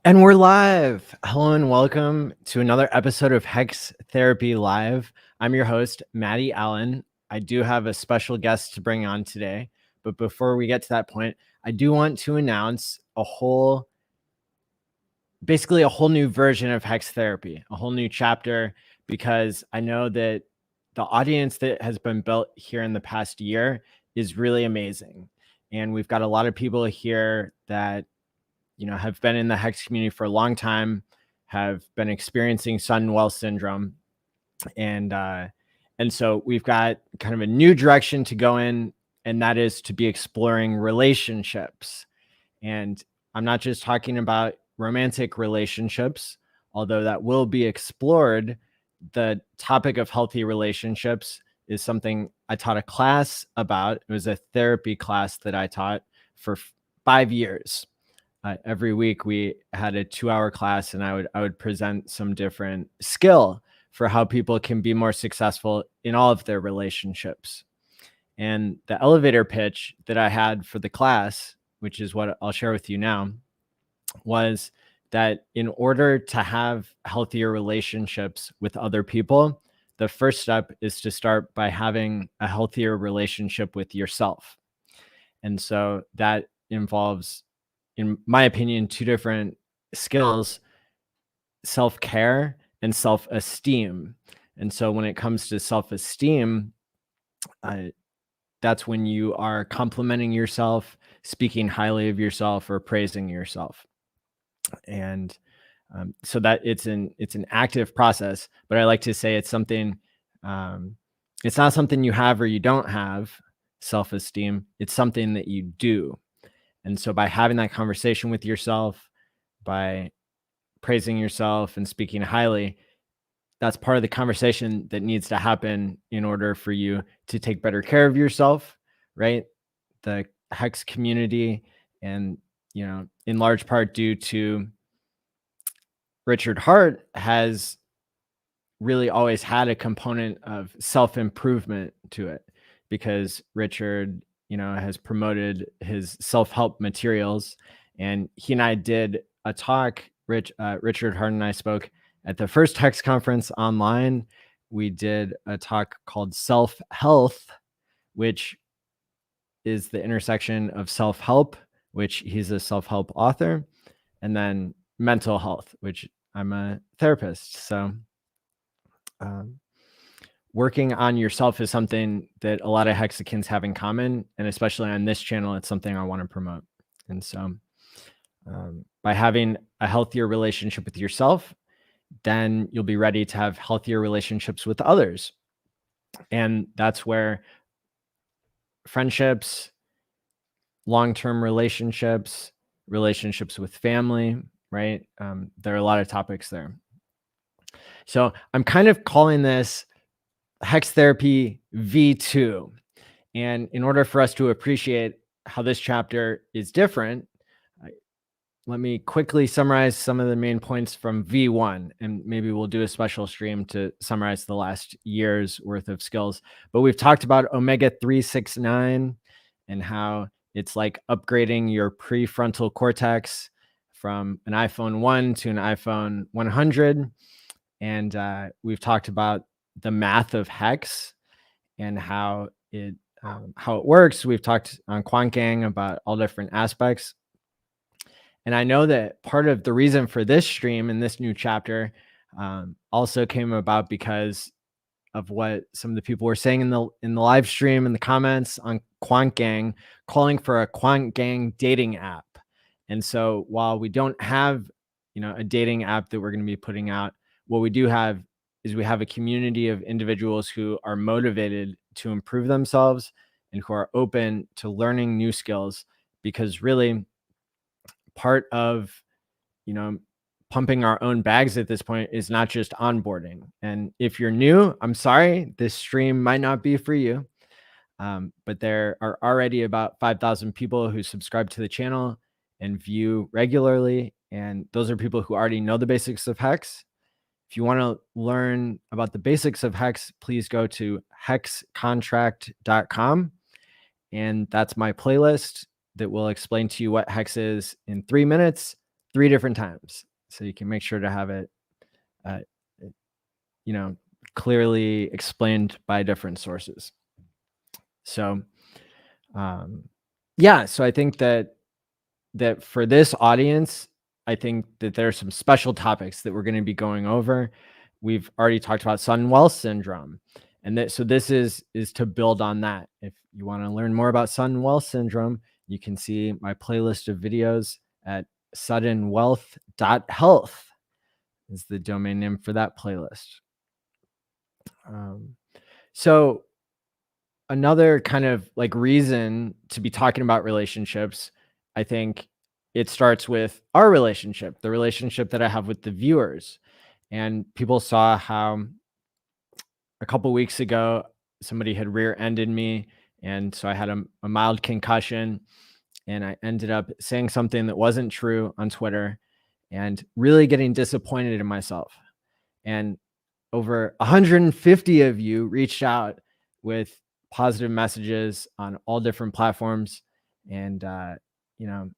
And we're live. Hello and welcome to another episode of Hex Therapy Live. I'm your host, Maddie ALLin. I do have a special guest to bring on today. But before we get to that point, I do want to announce basically a whole new version of Hex Therapy, a whole new chapter, because I know that the audience that has been built here in the past year is really amazing. And we've got a lot of people here that have been in the Hex community for a long time, have been experiencing Sun-Well syndrome. And so we've got kind of a new direction to go in, and that is to be exploring relationships. And I'm not just talking about romantic relationships, although that will be explored. The topic of healthy relationships is something I taught a class about. It was a therapy class that I taught for 5 years. Every week we had a 2-hour class, and I would present some different skill for how people can be more successful in all of their relationships. And the elevator pitch that I had for the class, which is what I'll share with you now, was that in order to have healthier relationships with other people, the first step is to start by having a healthier relationship with yourself. And so that involves, in my opinion, two different skills: self-care and self-esteem. And so when it comes to self-esteem, that's when you are complimenting yourself, speaking highly of yourself, or praising yourself. And so that it's an active process, but I like to say it's something, it's not something you have or you don't have. Self-esteem, it's something that you do. And so by having that conversation with yourself, by praising yourself and speaking highly, that's part of the conversation that needs to happen in order for you to take better care of yourself, right? The Hex community, and, in large part due to Richard Hart, has really always had a component of self-improvement to it, because Richard, has promoted his self-help materials. And he and I did a talk. Richard Hart and I spoke at the first Hex conference online. We did a talk called Self-Health, which is the intersection of self-help, which he's a self-help author, and then mental health, which I'm a therapist. So working on yourself is something that a lot of Hexicans have in common. And especially on this channel, it's something I want to promote. And so by having a healthier relationship with yourself, then you'll be ready to have healthier relationships with others. And that's where friendships, long-term relationships, relationships with family, right? There are a lot of topics there. So I'm kind of calling this Hex Therapy V2. And in order for us to appreciate how this chapter is different, let me quickly summarize some of the main points from V1, and maybe we'll do a special stream to summarize the last year's worth of skills. But we've talked about omega 369 and how it's like upgrading your prefrontal cortex from an iPhone 1 to an iPhone 100. And we've talked about the math of Hex and how it works. We've talked on Quant Gang about all different aspects. And I know that part of the reason for this stream and this new chapter also came about because of what some of the people were saying in the live stream, in the comments on Quant Gang, calling for a Quant Gang dating app. And so while we don't have, a dating app that we're going to be putting out, what we do have is we have a community of individuals who are motivated to improve themselves and who are open to learning new skills, because really part of, pumping our own bags at this point is not just onboarding. And if you're new, I'm sorry, this stream might not be for you. But there are already about 5,000 people who subscribe to the channel and view regularly. And those are people who already know the basics of Hex. If you want to learn about the basics of Hex, please go to HexContract.com. And that's my playlist that will explain to you what Hex is in 3 minutes, 3 different times. So you can make sure to have it, uh, you know, clearly explained by different sources. So, yeah, so I think that for this audience, I think that there are some special topics that we're going to be going over. We've already talked about sun wealth syndrome, and so this is to build on that. If you want to learn more about sun wealth syndrome, you can see my playlist of videos at suddenwealth.health is the domain name for that playlist. So another kind of like reason to be talking about relationships, I think it starts with our relationship, the relationship that I have with the viewers. And people saw how a couple weeks ago somebody had rear-ended me, and so I had a mild concussion, and I ended up saying something that wasn't true on Twitter and really getting disappointed in myself. And over 150 of you reached out with positive messages on all different platforms, and you know,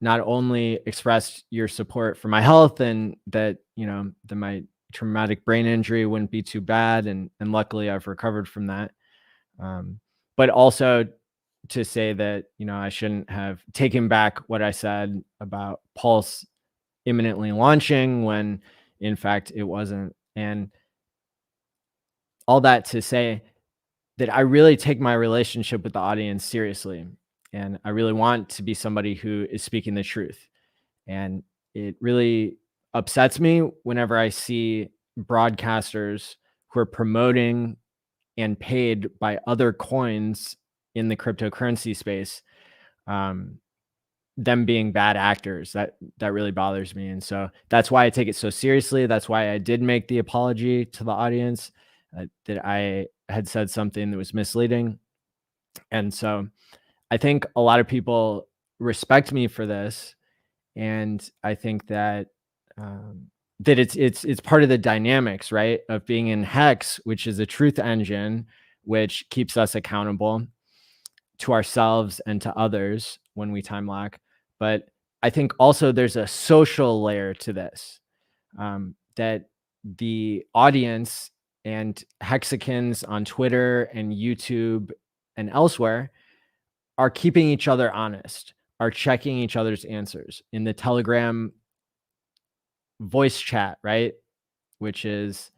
not only expressed your support for my health and that that my traumatic brain injury wouldn't be too bad, and luckily I've recovered from that, but also to say that I shouldn't have taken back what I said about Pulse imminently launching when in fact it wasn't. And all that to say that I really take my relationship with the audience seriously. And I really want to be somebody who is speaking the truth. And it really upsets me whenever I see broadcasters who are promoting and paid by other coins in the cryptocurrency space, them being bad actors. That really bothers me. And so that's why I take it so seriously. That's why I did make the apology to the audience, that I had said something that was misleading. And so I think a lot of people respect me for this. And I think that that it's part of the dynamics, right, of being in Hex, which is a truth engine, which keeps us accountable to ourselves and to others when we time lock. But I think also there's a social layer to this, that the audience and Hexicans on Twitter and YouTube and elsewhere are keeping each other honest, are checking each other's answers in the Telegram voice chat, right? Which is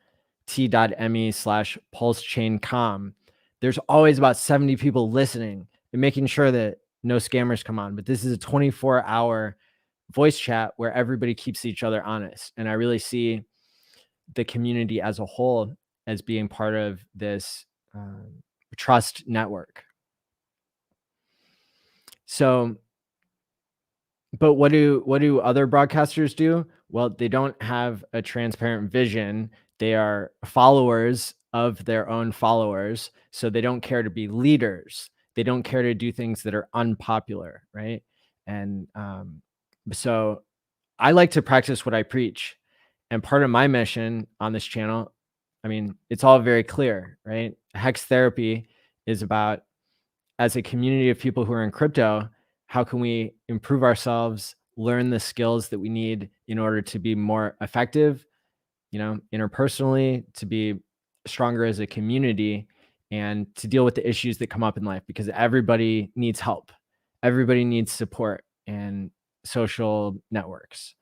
t.me/pulsechaincom. There's always about 70 people listening and making sure that no scammers come on. But this is a 24-hour voice chat where everybody keeps each other honest. And I really see the community as a whole as being part of this trust network. So, but what do other broadcasters do? Well, they don't have a transparent vision. They are followers of their own followers, so they don't care to be leaders. They don't care to do things that are unpopular, right? And so I like to practice what I preach. And part of my mission on this channel, I mean, it's all very clear, right? Hex Therapy is about, as a community of people who are in crypto, how can we improve ourselves, learn the skills that we need in order to be more effective, interpersonally, to be stronger as a community, and to deal with the issues that come up in life, because everybody needs help. Everybody needs support and social networks.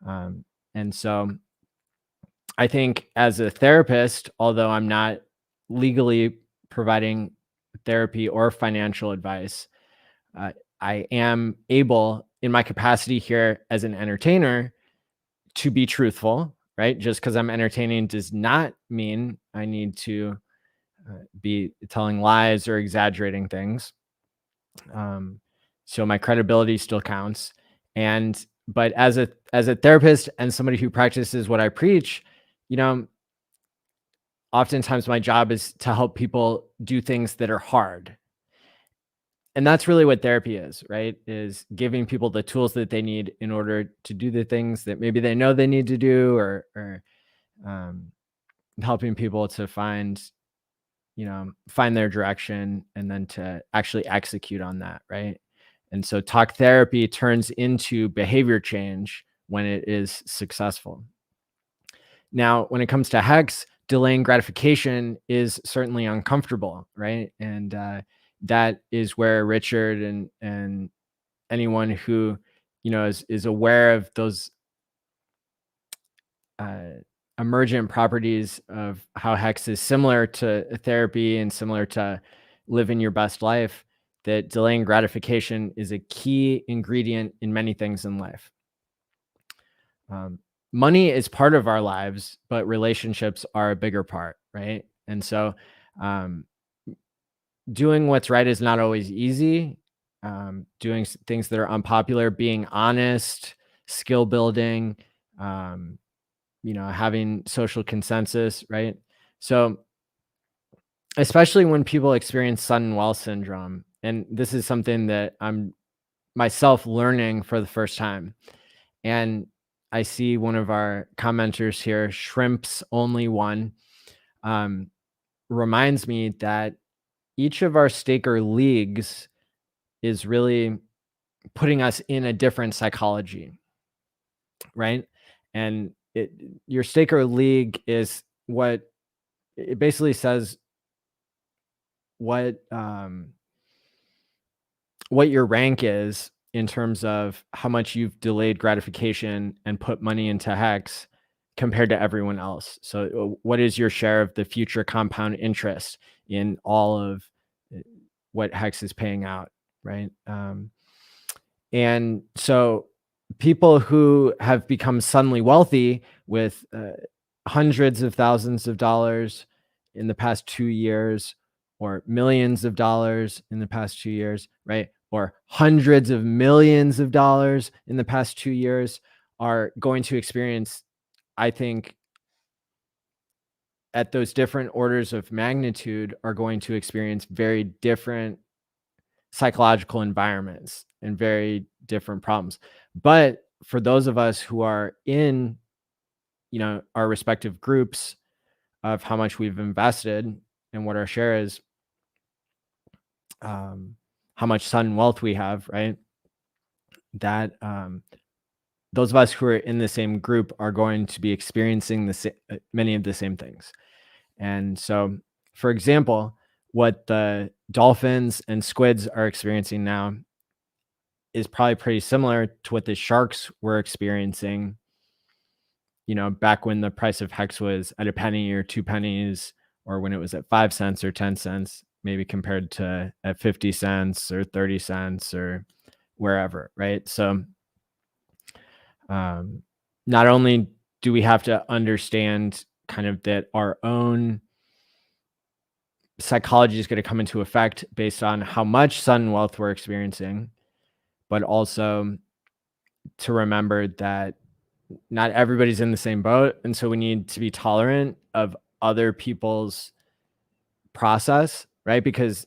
And so I think as a therapist, although I'm not legally providing therapy or financial advice, I am able, in my capacity here as an entertainer, to be truthful, right? Just because I'm entertaining does not mean I need to be telling lies or exaggerating things. So my credibility still counts. But as a therapist and somebody who practices what I preach, oftentimes my job is to help people do things that are hard. And that's really what therapy is, right? Is giving people the tools that they need in order to do the things that maybe they know they need to do, or helping people to find their direction and then to actually execute on that, right? And so talk therapy turns into behavior change when it is successful. Now, when it comes to Hex, delaying gratification is certainly uncomfortable, right? And that is where Richard and anyone who is aware of those uh, emergent properties of how Hex is similar to therapy and similar to living your best life, that delaying gratification is a key ingredient in many things in life. Money is part of our lives, but relationships are a bigger part, right? And so um, doing what's right is not always easy. Doing things that are unpopular, being honest, skill building, um, having social consensus, right? So, especially when people experience sudden wealth syndrome, and this is something that I'm myself learning for the first time. And I see one of our commenters here, Shrimps Only One, um, reminds me that each of our staker leagues is really putting us in a different psychology, right? And your staker league is what it basically says what what your rank is in terms of how much you've delayed gratification and put money into Hex compared to everyone else. So what is your share of the future compound interest in all of what Hex is paying out, right? And so people who have become suddenly wealthy with hundreds of thousands of dollars in the past 2 years, or millions of dollars in the past 2 years, right? Or hundreds of millions of dollars in the past 2 years are going to experience, I think, at those different orders of magnitude, are going to experience very different psychological environments and very different problems. But for those of us who are in, our respective groups of how much we've invested and what our share is, how much sudden wealth we have, right? That those of us who are in the same group are going to be experiencing many of the same things. And so, for example, what the dolphins and squids are experiencing now is probably pretty similar to what the sharks were experiencing, back when the price of Hex was at a penny or 2 pennies, or when it was at 5 cents or 10 cents, maybe compared to at 50 cents or 30 cents or wherever, right? So, not only do we have to understand kind of that our own psychology is going to come into effect based on how much sudden wealth we're experiencing, but also to remember that not everybody's in the same boat. And so we need to be tolerant of other people's process, right? Because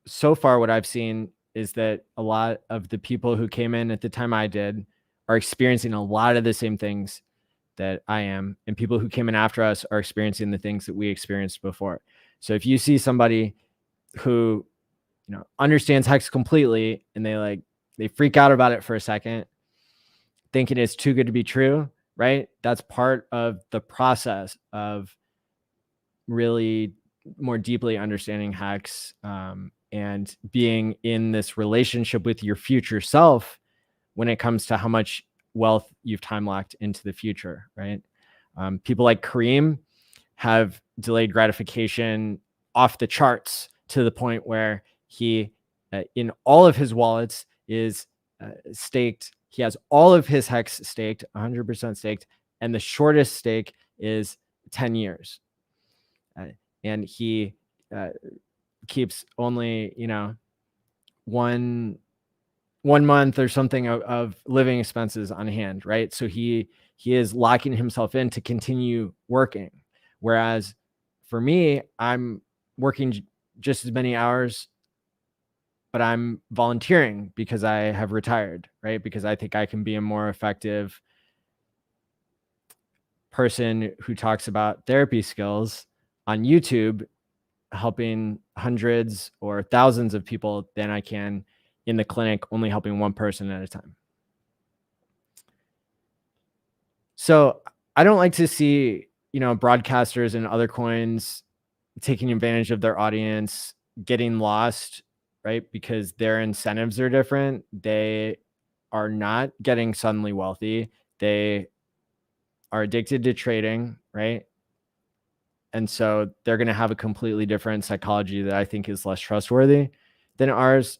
so far, what I've seen is that a lot of the people who came in at the time I did are experiencing a lot of the same things that I am. And people who came in after us are experiencing the things that we experienced before. So if you see somebody who, understands Hex completely and they freak out about it for a second, thinking it's too good to be true, right? That's part of the process of really more deeply understanding Hex, and being in this relationship with your future self when it comes to how much wealth you've time locked into the future, right? People like Kareem have delayed gratification off the charts to the point where he, in all of his wallets, is staked. He has all of his Hex staked, 100% staked, and the shortest stake is 10 years. And he keeps only, one month or something of living expenses on hand, right? So he is locking himself in to continue working. Whereas for me, I'm working just as many hours, but I'm volunteering because I have retired, right? Because I think I can be a more effective person who talks about therapy skills on YouTube, helping hundreds or thousands of people than I can in the clinic, only helping one person at a time. So I don't like to see, broadcasters and other coins taking advantage of their audience, getting lost, right? Because their incentives are different. They are not getting suddenly wealthy. They are addicted to trading, right? And so they're going to have a completely different psychology that I think is less trustworthy than ours.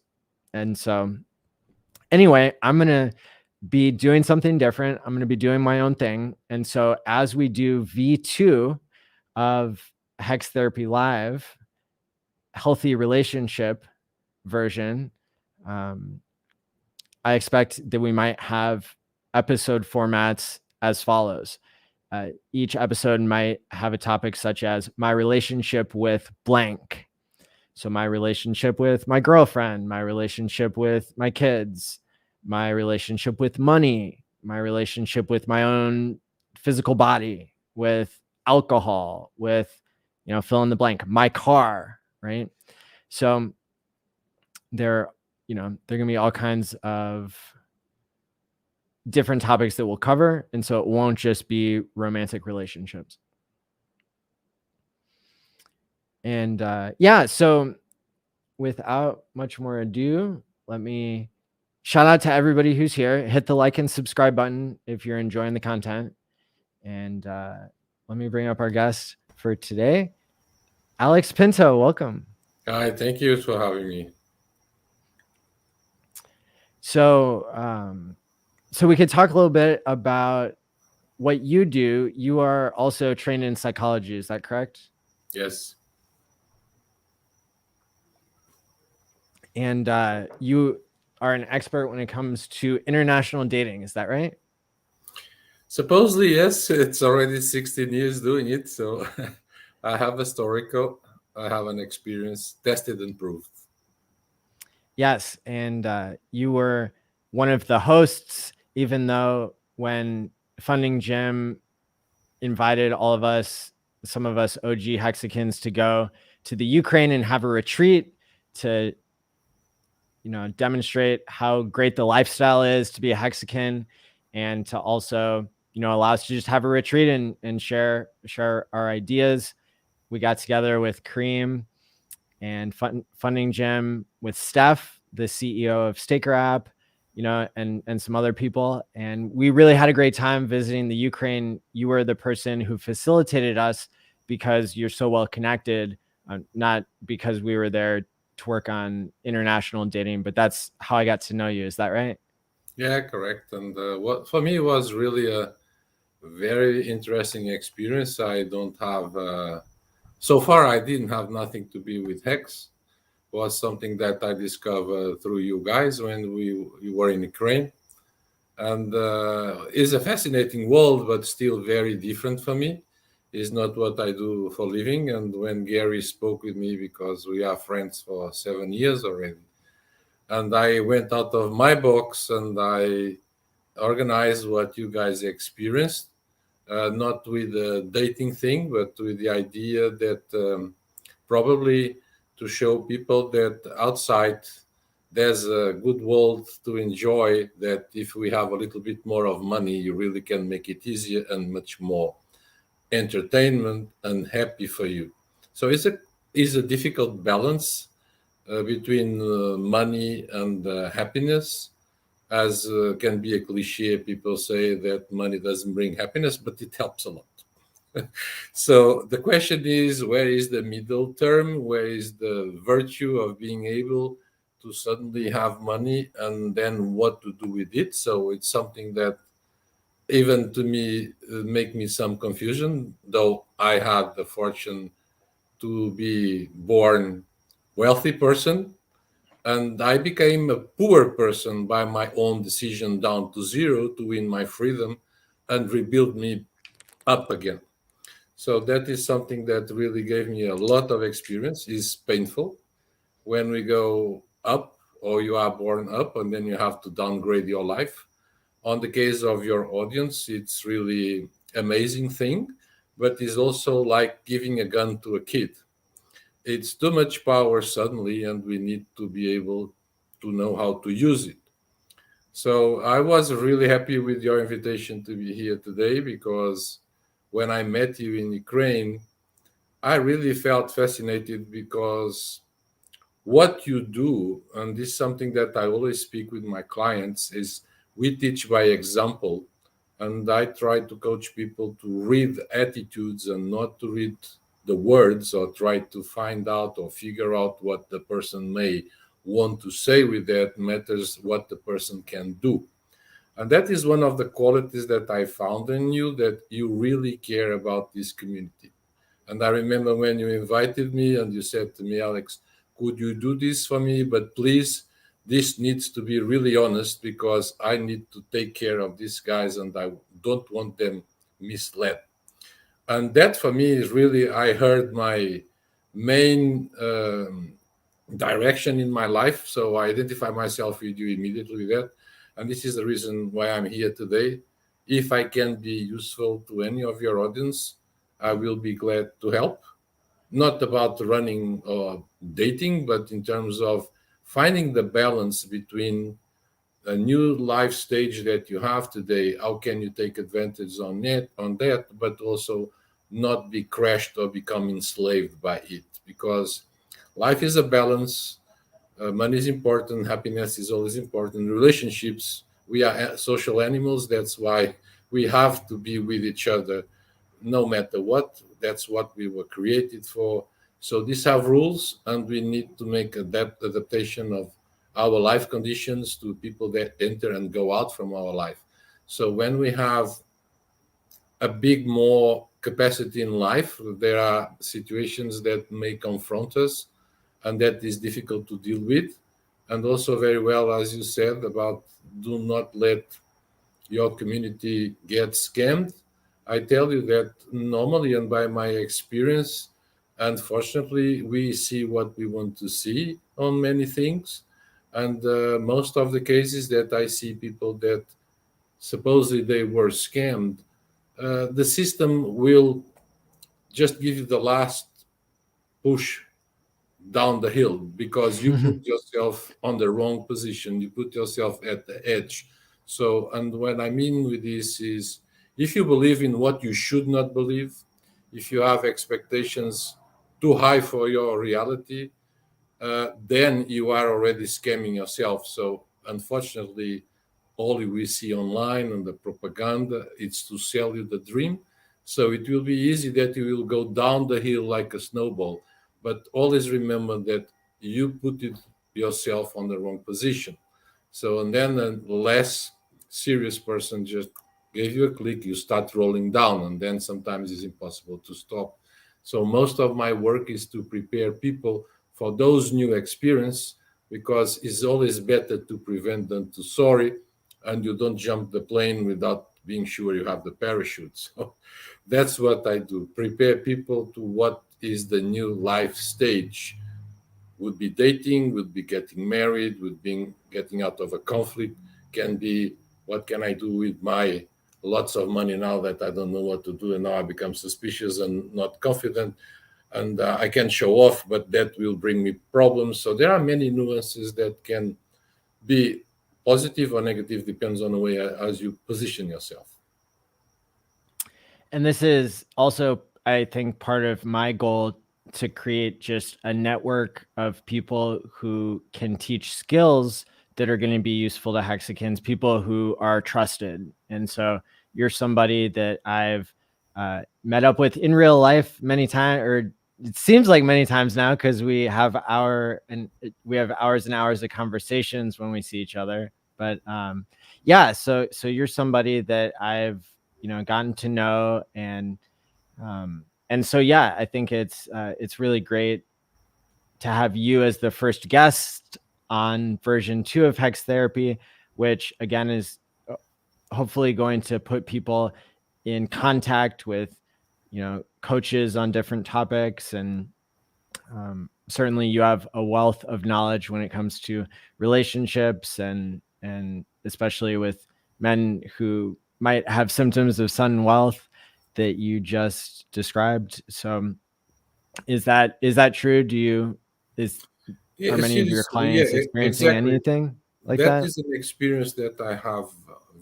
And so anyway, I'm going to be doing something different. I'm going to be doing my own thing. And so as we do V2 of Hex Therapy Live, Healthy Relationship version, I expect that we might have episode formats as follows. Each episode might have a topic such as my relationship with blank. So my relationship with my girlfriend, my relationship with my kids, my relationship with money, my relationship with my own physical body, with alcohol, with, fill in the blank, my car, right? So there are going to be all kinds of different topics that we'll cover. And so it won't just be romantic relationships. And so without much more ado, let me shout out to everybody who's here. Hit the like and subscribe button if you're enjoying the content. And let me bring up our guest for today, Alex Pinto. Welcome. Hi, thank you for having me. So, so we could talk a little bit about what you do. You are also trained in psychology. Is that correct? Yes. And you are an expert when it comes to international dating. Is that right? Supposedly, yes. It's already 16 years doing it. So I have historical, I have an experience, tested and proved. Yes. And you were one of the hosts, even though when Funding Gym invited all of us, some of us OG Hexicans, to go to the Ukraine and have a retreat to, demonstrate how great the lifestyle is to be a Hexican, and to also, allow us to just have a retreat and share our ideas. We got together with Kareem and Funding Gym with Steph, the CEO of Staker app, and some other people. And we really had a great time visiting the Ukraine. You were the person who facilitated us because you're so well connected, not because we were there to work on international dating, but that's how I got to know you. Is that right? Yeah, correct. And what for me was really a very interesting experience. I don't have, so far, I didn't have nothing to be with Hex. Was something that I discovered through you guys when you were in Ukraine. And it's a fascinating world, but still very different for me. It's not what I do for a living. And when Gary spoke with me, because we are friends for 7 years already, and I went out of my box and I organized what you guys experienced, not with the dating thing, but with the idea that probably to show people that outside there's a good world to enjoy, that if we have a little bit more of money, you really can make it easier and much more entertainment and happy for you. So it's a difficult balance between money and happiness, as can be a cliche. People say that money doesn't bring happiness, but it helps a lot. So the question is, where is the middle term? Where is the virtue of being able to suddenly have money and then what to do with it? So it's something that even to me make me some confusion, though I had the fortune to be born wealthy person, and I became a poor person by my own decision down to zero to win my freedom and rebuild me up again. So that is something that really gave me a lot of experience. It's painful when we go up, or you are born up and then you have to downgrade your life. On the case of your audience, it's really amazing thing, but it's also like giving a gun to a kid. It's too much power suddenly, and we need to be able to know how to use it. So I was really happy with your invitation to be here today, because when I met you in Ukraine, I really felt fascinated, because what you do, and this is something that I always speak with my clients, is we teach by example. And I try to coach people to read attitudes and not to read the words, or try to find out or figure out what the person may want to say. With that matters what the person can do. And that is one of the qualities that I found in you, that you really care about this community. And I remember when you invited me and you said to me, Alex, could you do this for me? But please, this needs to be really honest, because I need to take care of these guys and I don't want them misled. And that for me is really, I heard my main direction in my life. So I identify myself with you immediately with that. And this is the reason why I'm here today. If I can be useful to any of your audience, I will be glad to help. Not about running or dating, but in terms of finding the balance between a new life stage that you have today. How can you take advantage on that, but also not be crushed or become enslaved by it? Because life is a balance. Money is important. Happiness is always important. Relationships, we are social animals. That's why we have to be with each other no matter what. That's what we were created for. So these have rules, and we need to make adaptation of our life conditions to people that enter and go out from our life. So when we have a big more capacity in life, there are situations that may confront us, and that is difficult to deal with. And also very well, as you said, about do not let your community get scammed. I tell you that normally, and by my experience, unfortunately, we see what we want to see on many things. And most of the cases that I see people that supposedly they were scammed, the system will just give you the last push down the hill, because you put yourself on the wrong position, you put yourself at the edge. So, and what I mean with this is, if you believe in what you should not believe, if you have expectations too high for your reality, then you are already scamming yourself. So unfortunately, all we see online and the propaganda, it's to sell you the dream. So it will be easy that you will go down the hill like a snowball. But always remember that you put it yourself on the wrong position. So, and then a less serious person just gave you a click, you start rolling down, and then sometimes it's impossible to stop. So most of my work is to prepare people for those new experience, because it's always better to prevent than to sorry, and you don't jump the plane without being sure you have the parachute. So that's what I do, prepare people to what is the new life stage. Would be dating, would be getting married, would be getting out of a conflict, can be what can I do with my lots of money now that I don't know what to do, and now I become suspicious and not confident, and I can show off, but that will bring me problems. So there are many nuances that can be positive or negative, depends on the way as you position yourself. And this is also, I think, part of my goal, to create just a network of people who can teach skills that are going to be useful to Hexicans, people who are trusted. And so you're somebody that I've met up with in real life many times, or it seems like many times now, because we have hours and hours of conversations when we see each other. But yeah, so you're somebody that I've gotten to know, and so yeah, I think it's really great to have you as the first guest on version 2 of Hex Therapy, which again is hopefully going to put people in contact with coaches on different topics. And certainly you have a wealth of knowledge when it comes to relationships, and especially with men who might have symptoms of sudden wealth that you just described. So is that true? Yeah, Are many of your seriously, yeah, clients experiencing exactly. anything like That that? is an experience that I have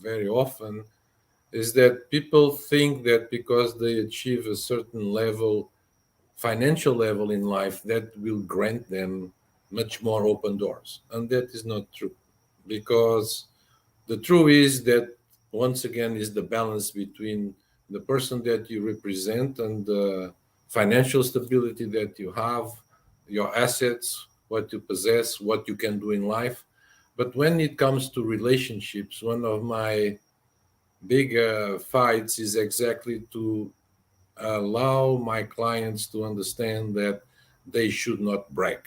very often, is that people think that because they achieve a certain level, financial level in life, that will grant them much more open doors. And that is not true. Because the truth is that, once again, is the balance between the person that you represent and the financial stability that you have, your assets, what you possess, what you can do in life. But when it comes to relationships, one of my big fights is exactly to allow my clients to understand that they should not brag.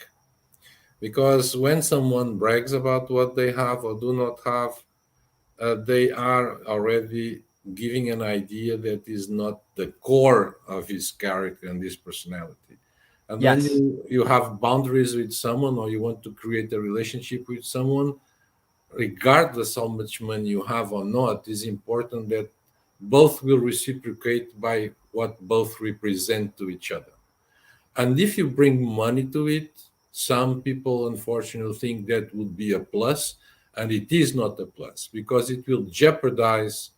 Because when someone brags about what they have or do not have, they are already giving an idea that is not the core of his character and his personality. And when Yes. you have boundaries with someone, or you want to create a relationship with someone, regardless how much money you have or not, is important that both will reciprocate by what both represent to each other. And if you bring money to it, some people unfortunately think that would be a plus, and it is not a plus because it will jeopardize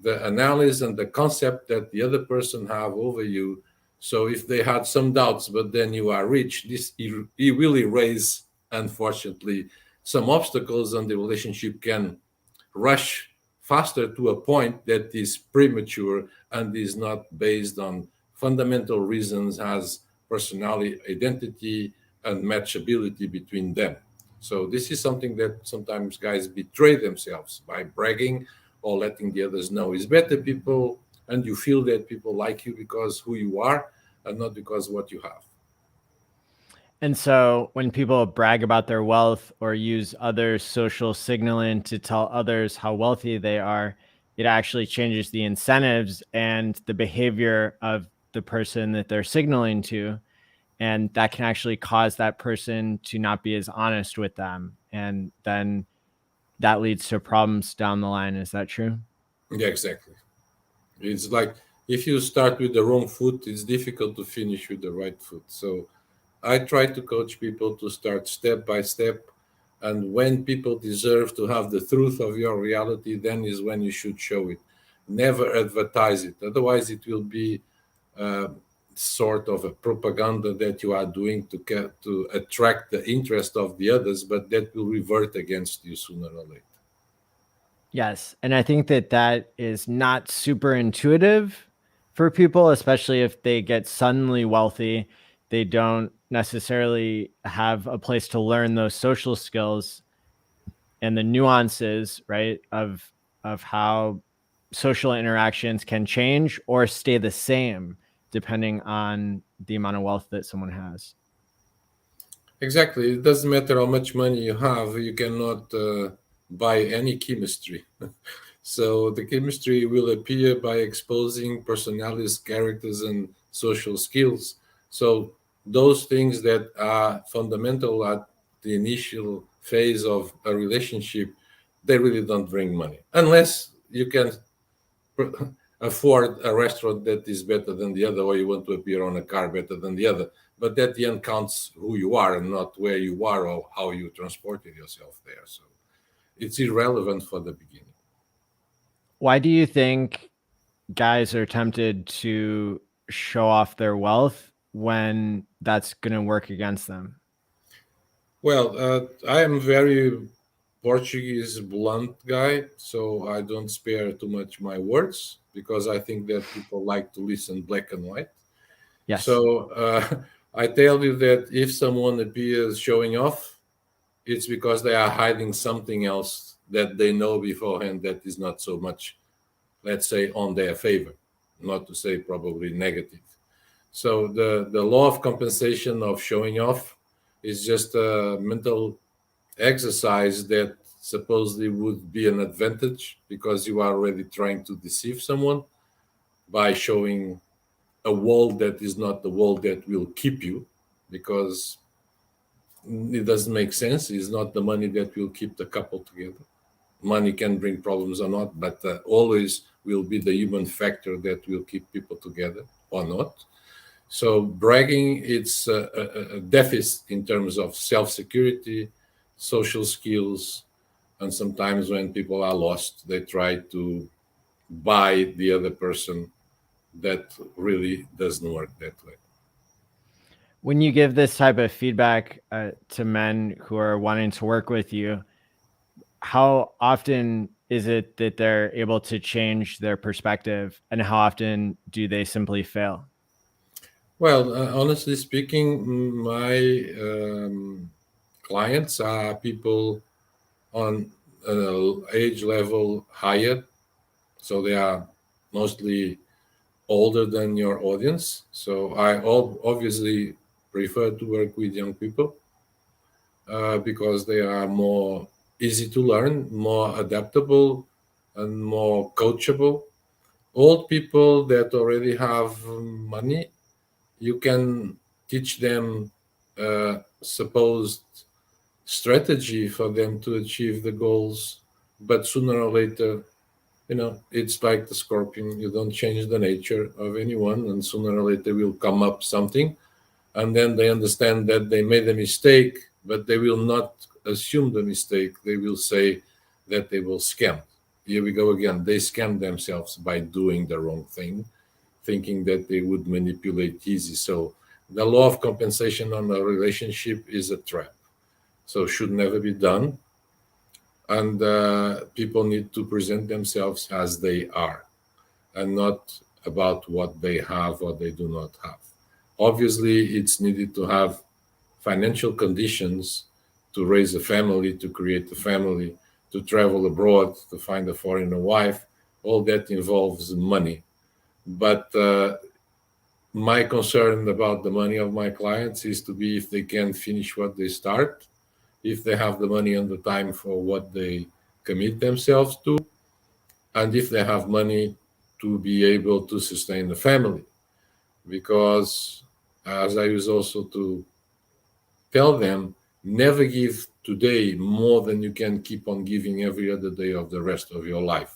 the analysis and the concept that the other person have over you. So if they had some doubts, but then you are rich, this it will erase, unfortunately, some obstacles, and the relationship can rush faster to a point that is premature and is not based on fundamental reasons as personality, identity, and matchability between them. So this is something that sometimes guys betray themselves by bragging or letting the others know. It's better people, and you feel that people like you because who you are and not because what you have. And so when people brag about their wealth or use other social signaling to tell others how wealthy they are, it actually changes the incentives and the behavior of the person that they're signaling to. And that can actually cause that person to not be as honest with them. And then that leads to problems down the line. Is that true? Yeah, exactly. It's like if you start with the wrong foot, it's difficult to finish with the right foot. So I try to coach people to start step by step. And when people deserve to have the truth of your reality, then is when you should show it. Never advertise it. Otherwise, it will be uh, sort of a propaganda that you are doing to get to attract the interest of the others, but that will revert against you sooner or later. Yes. And I think that that is not super intuitive for people, especially if they get suddenly wealthy. They don't necessarily have a place to learn those social skills and the nuances, right, of how social interactions can change or stay the same depending on the amount of wealth that someone has. Exactly. It doesn't matter how much money you have, you cannot buy any chemistry. So the chemistry will appear by exposing personalities, characters, and social skills. So those things that are fundamental at the initial phase of a relationship, they really don't bring money, unless you can afford a restaurant that is better than the other, or you want to appear on a car better than the other. But at the end counts who you are and not where you are or how you transported yourself there. So it's irrelevant for the beginning. Why do you think guys are tempted to show off their wealth when that's going to work against them? Well, I am very Portuguese blunt guy, so I don't spare too much my words because I think that people like to listen black and white. Yes. So I tell you that if someone appears showing off, it's because they are hiding something else that they know beforehand that is not so much, let's say, on their favor, not to say probably negative. So the law of compensation of showing off is just a mental exercise that supposedly would be an advantage because you are already trying to deceive someone by showing a wall that is not the wall that will keep you, because it doesn't make sense. It's not the money that will keep the couple together. Money can bring problems or not, but always will be the human factor that will keep people together or not. So bragging, it's a deficit in terms of self-security, social skills, and sometimes when people are lost, they try to buy the other person. That really doesn't work that way. When you give this type of feedback to men who are wanting to work with you, how often is it that they're able to change their perspective, and how often do they simply fail? Well, honestly speaking, my clients are people on age level higher, so they are mostly older than your audience. So I obviously prefer to work with young people because they are more easy to learn, more adaptable, and more coachable. Old people that already have money, you can teach them supposed strategy for them to achieve the goals, but sooner or later, it's like the scorpion. You don't change the nature of anyone, and sooner or later will come up something, and then they understand that they made a mistake, but they will not assume the mistake. They will say that they will scam. Here we go again. They scam themselves by doing the wrong thing, thinking that they would manipulate easy. So the law of compensation on a relationship is a trap. So should never be done. And people need to present themselves as they are and not about what they have or they do not have. Obviously, it's needed to have financial conditions to raise a family, to create a family, to travel abroad, to find a foreigner wife. All that involves money. But my concern about the money of my clients is to be if they can finish what they start, if they have the money and the time for what they commit themselves to, and if they have money to be able to sustain the family. Because, as I use also to tell them, never give today more than you can keep on giving every other day of the rest of your life.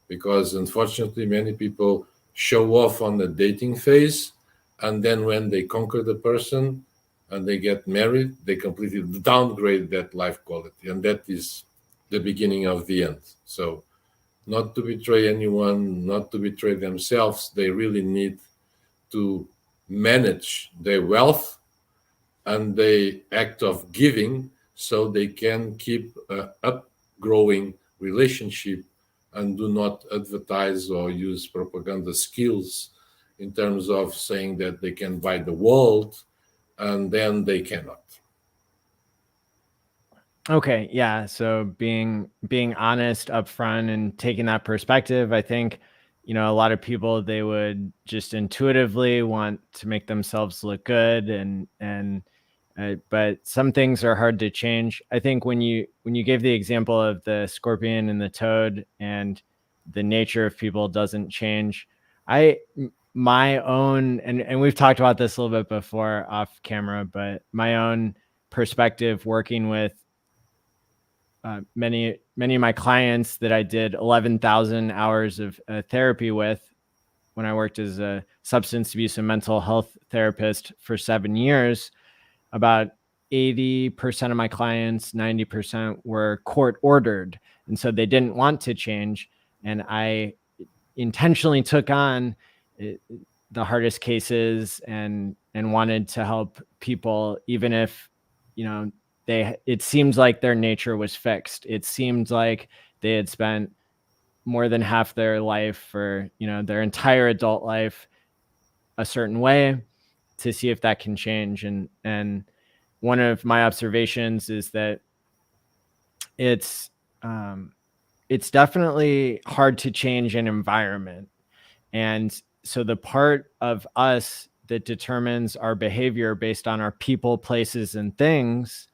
Because unfortunately, many people show off on the dating phase, and then when they conquer the person and they get married, they completely downgrade that life quality, and that is the beginning of the end. So not to betray anyone, not to betray themselves, they really need to manage their wealth and the act of giving so they can keep a upgrowing relationship and do not advertise or use propaganda skills in terms of saying that they can buy the world and then they cannot. Okay, yeah. So being honest upfront and taking that perspective, I think, a lot of people, they would just intuitively want to make themselves look good, and but some things are hard to change. I think when you gave the example of the scorpion and the toad, and the nature of people doesn't change, my own, and we've talked about this a little bit before off camera, but my own perspective working with many of my clients that I did 11,000 hours of therapy with when I worked as a substance abuse and mental health therapist for 7 years. About 80% of my clients, 90% were court ordered, and so they didn't want to change. And I intentionally took on the hardest cases, and wanted to help people, even if, it seemed like their nature was fixed. It seemed like they had spent more than half their life, or their entire adult life, a certain way, to see if that can change. And one of my observations is that it's it's definitely hard to change an environment. And so the part of us that determines our behavior based on our people, places, and things,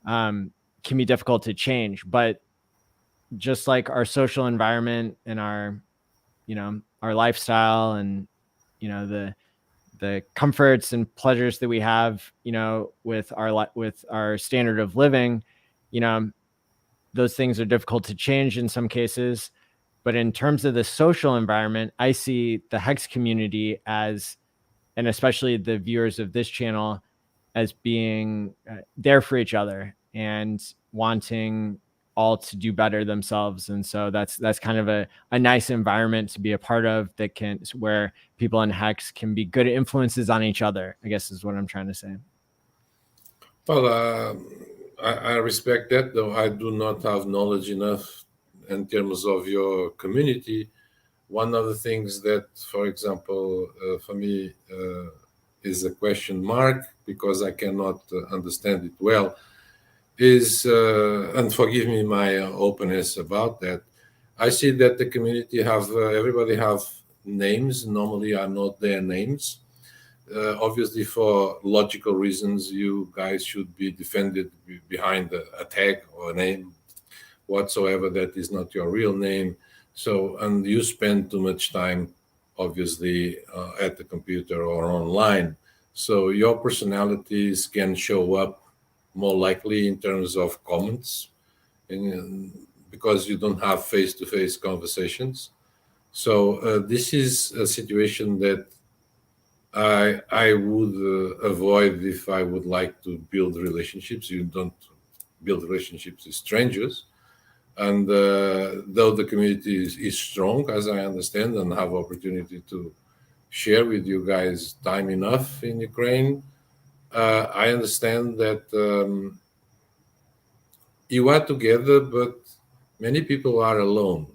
can be difficult to change. But just like our social environment and our lifestyle, and the comforts and pleasures that we have, with our standard of living, you know, those things are difficult to change in some cases. But in terms of the social environment, I see the Hex community as and especially the viewers of this channel, as being there for each other and wanting all to do better themselves. And so that's kind of a nice environment to be a part of, that can, where people in Hex can be good influences on each other, I guess is what I'm trying to say. Well, I respect that, though I do not have knowledge enough in terms of your community. One of the things that, for example, for me, is a question mark, because I cannot understand it well, is, and forgive me my openness about that, I see that the community have, everybody have names, normally are not their names. Obviously, for logical reasons, you guys should be defended behind a tag or a name whatsoever that is not your real name. So, and you spend too much time, obviously, at the computer or online. So your personalities can show up more likely in terms of comments, and, because you don't have face-to-face conversations. So this is a situation that I would avoid if I would like to build relationships. You don't build relationships with strangers. And though the community is strong, as I understand, and have opportunity to share with you guys time enough in Ukraine, I understand that you are together, but many people are alone,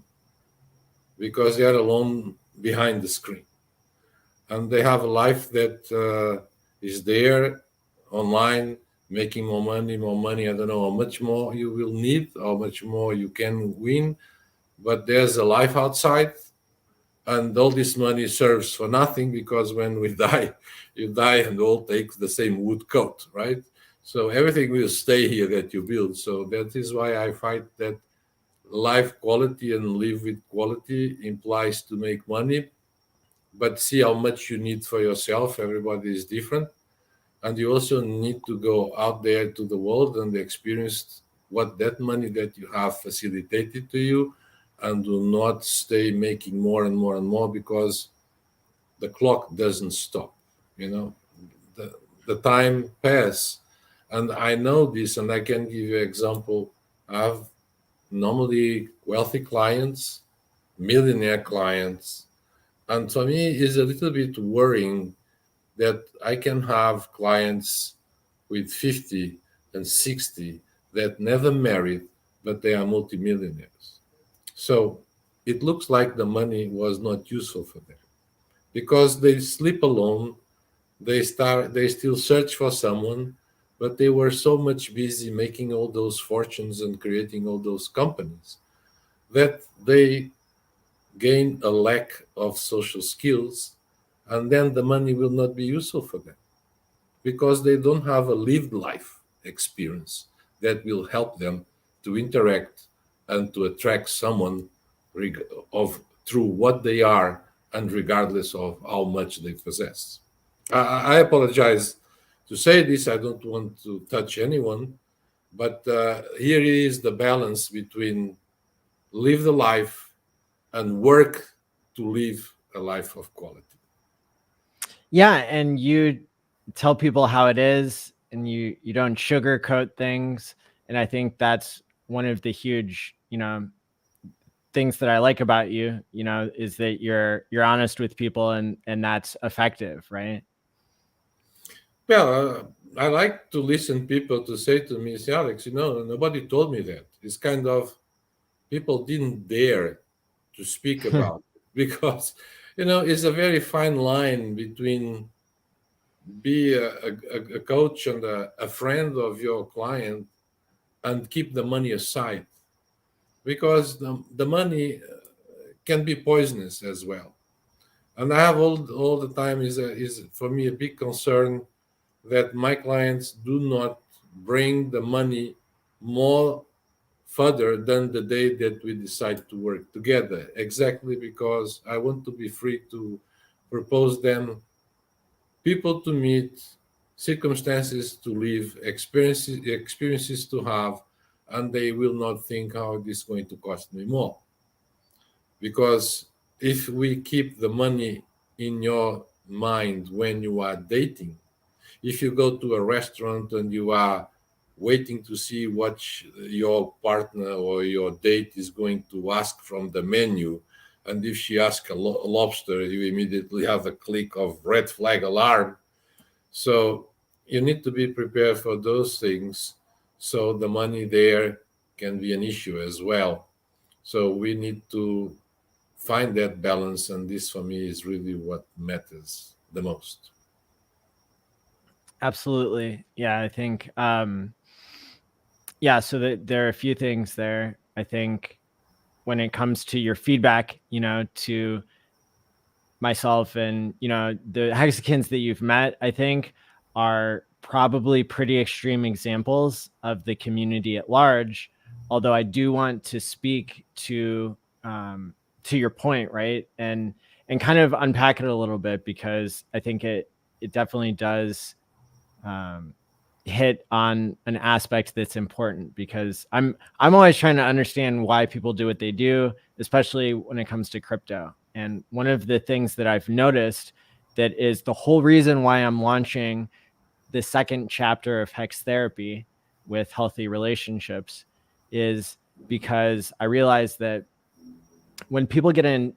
because they are alone behind the screen. And they have a life that is there online, making more money. I don't know how much more you will need, how much more you can win, but there's a life outside, and all this money serves for nothing, because when we die, you die and all take the same wood coat, right? So everything will stay here that you build. So that is why I fight that life quality and live with quality implies to make money, but see how much you need for yourself. Everybody is different. And you also need to go out there to the world and experience what that money that you have facilitated to you, and do not stay making more and more and more, because the clock doesn't stop. You know, the time pass. And I know this, and I can give you an example. I have normally wealthy clients, millionaire clients, and for me, it's a little bit worrying that I can have clients with 50 and 60 that never married, but they are multimillionaires. So it looks like the money was not useful for them, because they sleep alone. They still search for someone, but they were so much busy making all those fortunes and creating all those companies that they gain a lack of social skills, and then the money will not be useful for them, because they don't have a lived life experience that will help them to interact and to attract someone through what they are, and regardless of how much they possess. I apologize to say this. I don't want to touch anyone, but here is the balance between live the life and work to live a life of quality. Yeah, and you tell people how it is, and you don't sugarcoat things. And I think that's one of the huge, things that I like about you, is that you're honest with people, and that's effective, right? Well, I like to listen people to say to me, say, Alex, nobody told me that. It's kind of, people didn't dare to speak about it, because, it's a very fine line between be a coach and a friend of your client, and keep the money aside, because the money can be poisonous as well. And I have all the time is for me a big concern that my clients do not bring the money more further than the day that we decide to work together, exactly because I want to be free to propose them people to meet, circumstances to live, experiences to have, and they will not think how this is going to cost me more. Because if we keep the money in your mind when you are dating. If you go to a restaurant and you are waiting to see what your partner or your date is going to ask from the menu, and if she asks a lobster, you immediately have a click of red flag alarm. So you need to be prepared for those things. So the money there can be an issue as well. So we need to find that balance. And this for me is really what matters the most. Absolutely. Yeah, I think yeah, so there are a few things there. I think when it comes to your feedback, to myself and, the Hexicans that you've met, I think are probably pretty extreme examples of the community at large. Although I do want to speak to your point, right? And kind of unpack it a little bit, because I think it definitely does hit on an aspect that's important, because I'm always trying to understand why people do what they do, especially when it comes to crypto. And one of the things that I've noticed that is the whole reason why I'm launching the second chapter of Hex Therapy with Healthy Relationships is because I realize that when people get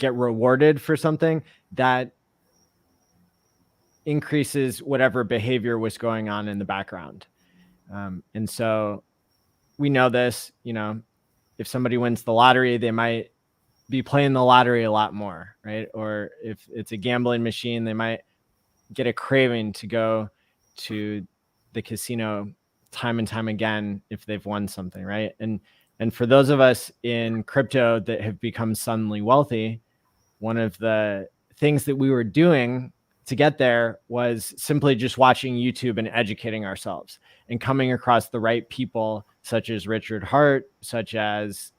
rewarded for something, that increases whatever behavior was going on in the background. And so we know this, if somebody wins the lottery, they might be playing the lottery a lot more, right? Or if it's a gambling machine, they might get a craving to go to the casino time and time again if they've won something, right? And for those of us in crypto that have become suddenly wealthy, one of the things that we were doing to get there was simply just watching YouTube and educating ourselves and coming across the right people, such as Richard Hart, such as,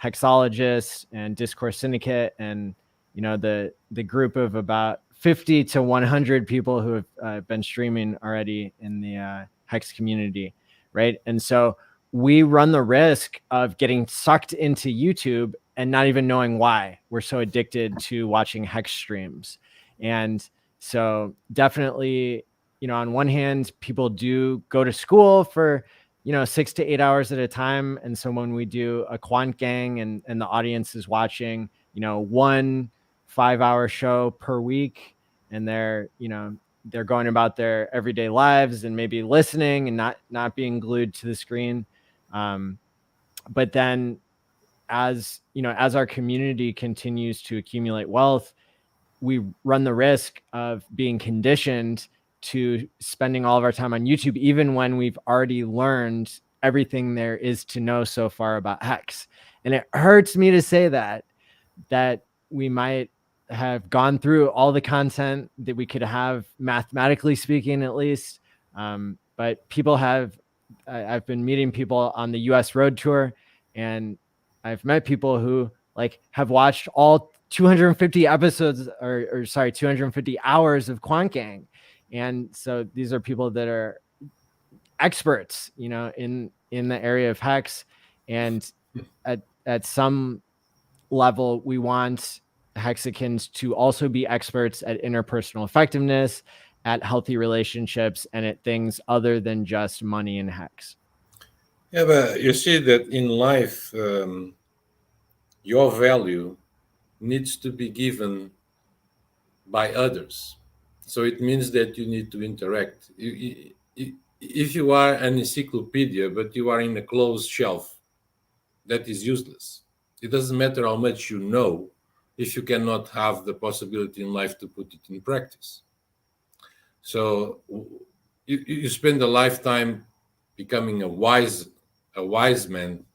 Hexologist and Discourse Syndicate, and, the group of about 50 to 100 people who have been streaming already in the Hex community, right? And so we run the risk of getting sucked into YouTube and not even knowing why we're so addicted to watching Hex streams. And so definitely, on one hand, people do go to school for, 6 to 8 hours at a time. And so when we do a quant gang and the audience is watching, 1 5-hour show per week, and they're going about their everyday lives and maybe listening and not being glued to the screen. But then as our community continues to accumulate wealth, we run the risk of being conditioned to spending all of our time on YouTube, even when we've already learned everything there is to know so far about Hex. And it hurts me to say that we might have gone through all the content that we could have, mathematically speaking, at least. But I've been meeting people on the US road tour, and I've met people who have watched all 250 episodes or 250 hours of Quant Gang. And so these are people that are experts, in the area of Hex. And at some level, we want Hexicans to also be experts at interpersonal effectiveness, at healthy relationships, and at things other than just money and Hex. Yeah, but you see that in life, your value needs to be given by others. So it means that you need to interact. If you are an encyclopedia, but you are in a closed shelf, that is useless. It doesn't matter how much you know if you cannot have the possibility in life to put it in practice. So you spend a lifetime becoming a wise man,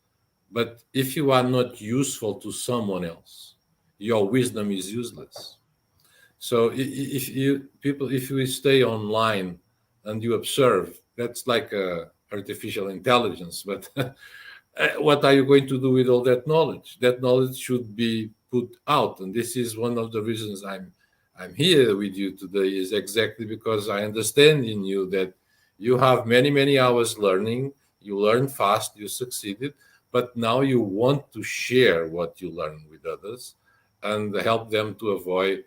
but if you are not useful to someone else, your wisdom is useless. So if you stay online and you observe, that's like artificial intelligence. But what are you going to do with all that knowledge? That knowledge should be put out, and this is one of the reasons I'm here with you today. Is exactly because I understand in you that you have many hours learning. You learn fast. You succeeded, but now you want to share what you learn with others and help them to avoid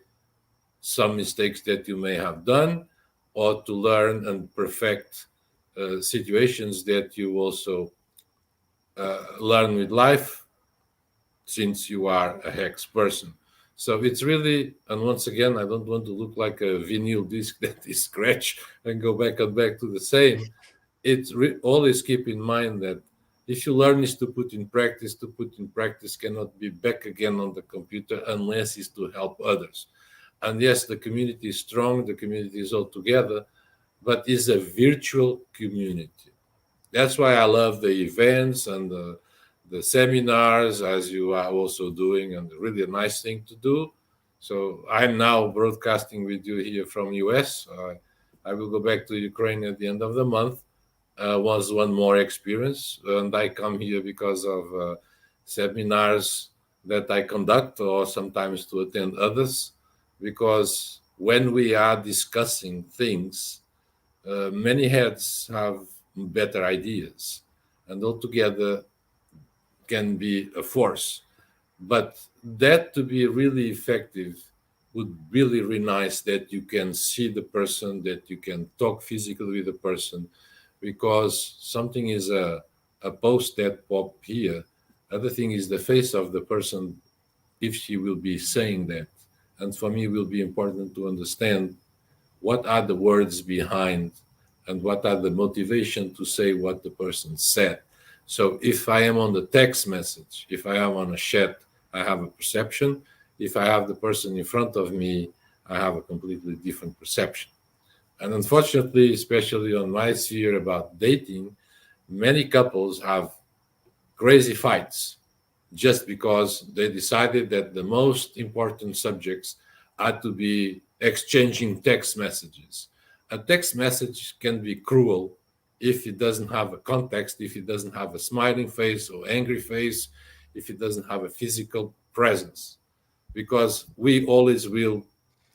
some mistakes that you may have done, or to learn and perfect situations that you also learn with life, since you are a Hex person. So it's really, and once again, I don't want to look like a vinyl disc that is scratched and go back and back to the same. It's always keep in mind that if you learn is to put in practice cannot be back again on the computer unless it's to help others. And yes, the community is strong, the community is all together, but it's a virtual community. That's why I love the events and the seminars, as you are also doing, and really a nice thing to do. So I'm now broadcasting with you here from US. I will go back to Ukraine at the end of the month. Was one more experience, and I come here because of seminars that I conduct, or sometimes to attend others, because when we are discussing things, many heads have better ideas, and altogether can be a force. But that to be really effective would really be nice that you can see the person, that you can talk physically with the person, because something is a post that pop here. Other thing is the face of the person, if she will be saying that. And for me, it will be important to understand what are the words behind and what are the motivation to say what the person said. So if I am on the text message, if I am on a chat, I have a perception. If I have the person in front of me, I have a completely different perception. And unfortunately, especially on my sphere about dating, many couples have crazy fights just because they decided that the most important subjects are to be exchanging text messages. A text message can be cruel if it doesn't have a context, if it doesn't have a smiling face or angry face, if it doesn't have a physical presence, because we always will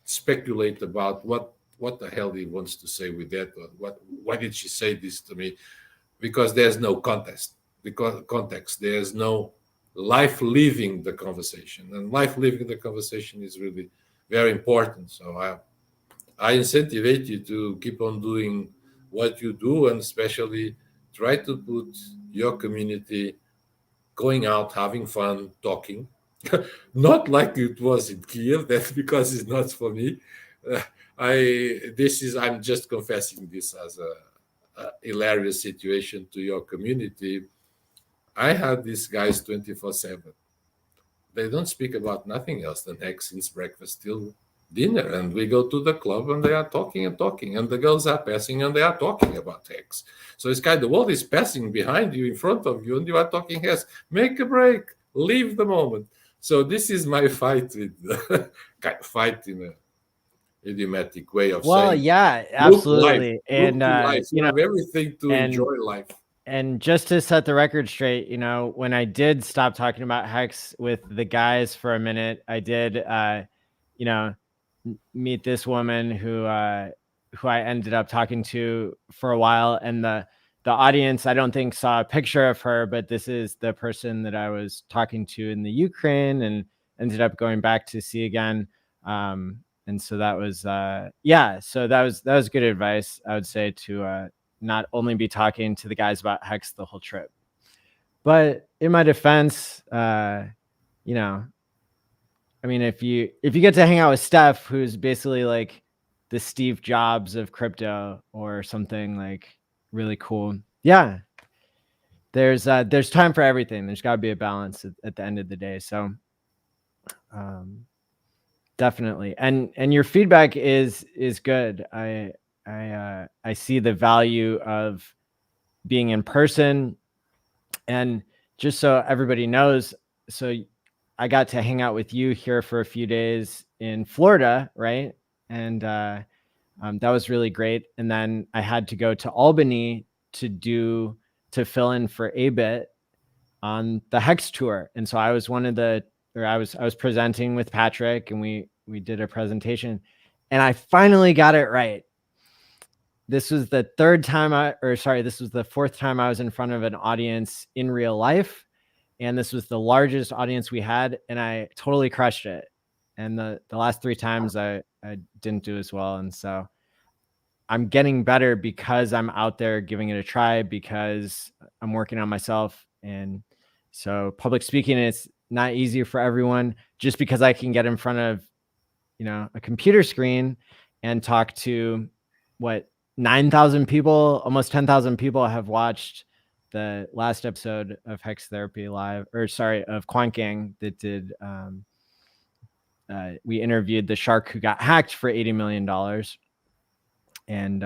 speculate about what the hell he wants to say with that, or why did she say this to me, because there's no context, there's no life living the conversation, and life living the conversation is really very important. So I incentivize you to keep on doing what you do, and especially try to put your community going out, having fun, talking. Not like it was in Kiev, that's because it's not for me. Uh, I'm just confessing this as a hilarious situation to your community. I had these guys 24/7. They don't speak about nothing else than Hex since breakfast till dinner. And we go to the club and they are talking and talking. And the girls are passing and they are talking about Hex. So it's kind of the world is passing behind you, in front of you, and you are talking Hex. Make a break. Leave the moment. So this is my fight with fight in a idiomatic way of saying, yeah, look life, absolutely. look And to life. You have everything to enjoy life. And just to set the record straight, when I did stop talking about Hex with the guys for a minute, I did, meet this woman who I ended up talking to for a while. And the audience, I don't think saw a picture of her, but this is the person that I was talking to in the Ukraine and ended up going back to see again. And so that was, so that was good advice, I would say, to, not only be talking to the guys about Hex the whole trip. But in my defense, I mean, if you get to hang out with Steph, who's basically like the Steve Jobs of crypto or something like really cool, yeah, there's time for everything. There's got to be a balance at the end of the day. So definitely. And your feedback is good. I see the value of being in person. And just so everybody knows, so I got to hang out with you here for a few days in Florida, right? And that was really great. And then I had to go to Albany to fill in for a bit on the Hex tour. And so I was I was presenting with Patrick, and we did a presentation, and I finally got it right. This was the this was the fourth time I was in front of an audience in real life. And this was the largest audience we had, and I totally crushed it. and the last 3 times I didn't do as well. And so I'm getting better because I'm out there giving it a try, because I'm working on myself. And so public speaking is not easy for everyone. Just because I can get in front of, a computer screen and talk to 9,000 people, almost 10,000 people have watched the last episode of Hex Therapy Live, of Quant Gang that did. We interviewed the shark who got hacked for $80 million. And,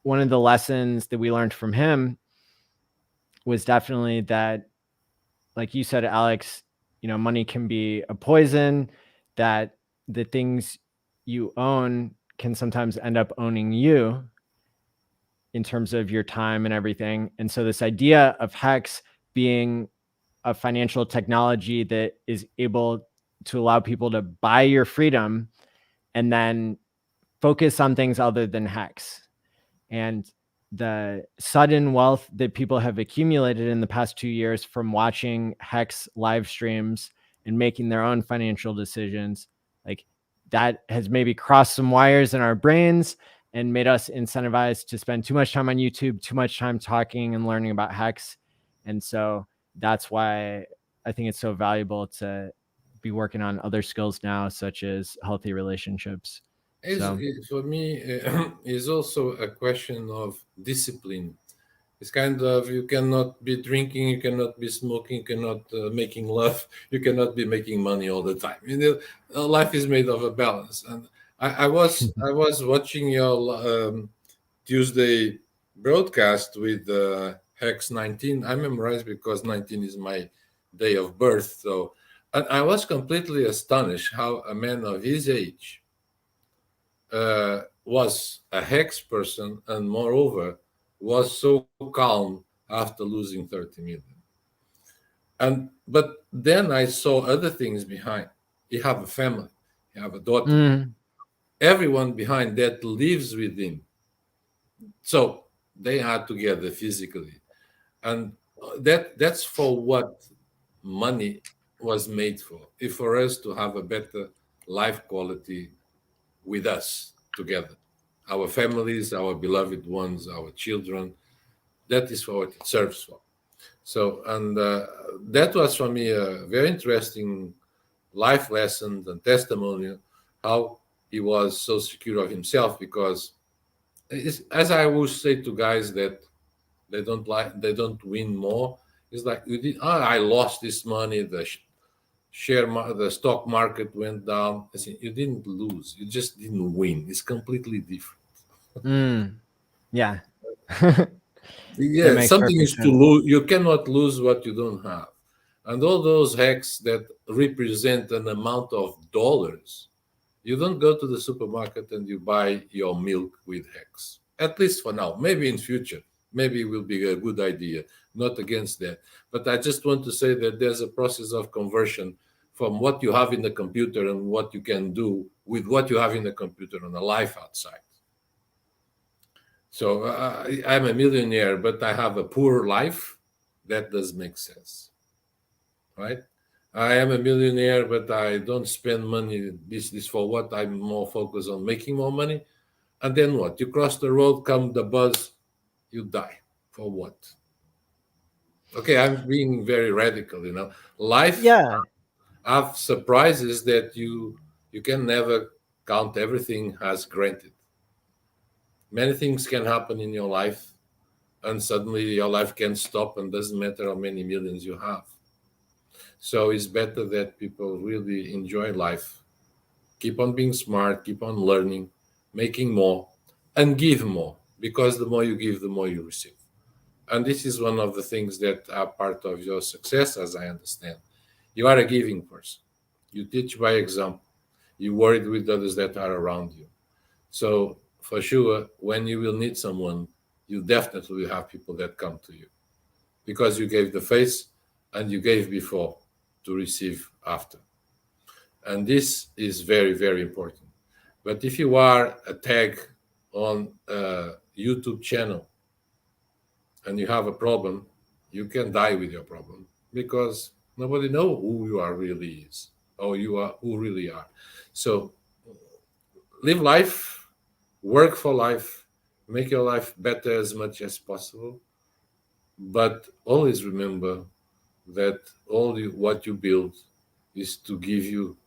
one of the lessons that we learned from him was definitely that, like you said, Alex, money can be a poison, that the things you own can sometimes end up owning you in terms of your time and everything. And so this idea of Hex being a financial technology that is able to allow people to buy your freedom and then focus on things other than Hex. And the sudden wealth that people have accumulated in the past 2 years from watching Hex live streams and making their own financial decisions, like that has maybe crossed some wires in our brains and made us incentivized to spend too much time on YouTube, too much time talking and learning about Hex. And so that's why I think it's so valuable to be working on other skills now, such as healthy relationships. For me, is also a question of discipline. It's kind of, you cannot be drinking, you cannot be smoking, you cannot making love, you cannot be making money all the time. Life is made of a balance. And I was watching your Tuesday broadcast with Hex 19. I memorized because 19 is my day of birth. So, and I was completely astonished how a man of his age was a Hex person, and moreover was so calm after losing 30 million. But then I saw other things behind. You have a family, you have a daughter, everyone behind that lives with him. So they are together physically, and that's for what money was made for. If for us to have a better life quality with us together, our families, our beloved ones, our children. That is what it serves for. So, and that was for me a very interesting life lesson and testimonial, how he was so secure of himself, because as I always say to guys that they don't win more, it's like, I lost this money, the stock market went down. I said, you didn't lose, you just didn't win. It's completely different. Yeah. Yeah, something is to lose. You cannot lose what you don't have. And all those hacks that represent an amount of dollars, you don't go to the supermarket and you buy your milk with hacks. At least for now. Maybe in future, maybe it will be a good idea. Not against that. But I just want to say that there's a process of conversion from what you have in the computer and what you can do with what you have in the computer on the life outside. So I'm a millionaire, but I have a poor life. That does make sense, right? I am a millionaire, but I don't spend money. This is for what? I'm more focused on making more money. And then what? You cross the road, come the buzz, you die. For what? Okay, I'm being very radical, Life, have surprises that you can never count everything as granted. Many things can happen in your life, and suddenly your life can stop, and doesn't matter how many millions you have. So it's better that people really enjoy life, keep on being smart, keep on learning, making more, and give more, because the more you give, the more you receive. And this is one of the things that are part of your success, as I understand. You are a giving person. You teach by example. You worry with others that are around you. So for sure, when you will need someone, you definitely will have people that come to you, because you gave the face and you gave before to receive after. And this is very, very important. But if you are a tag on a YouTube channel and you have a problem, you can die with your problem, because nobody knows who you are really is. or you are who really are. So live life, work for life, make your life better as much as possible, but always remember that what you build is to give you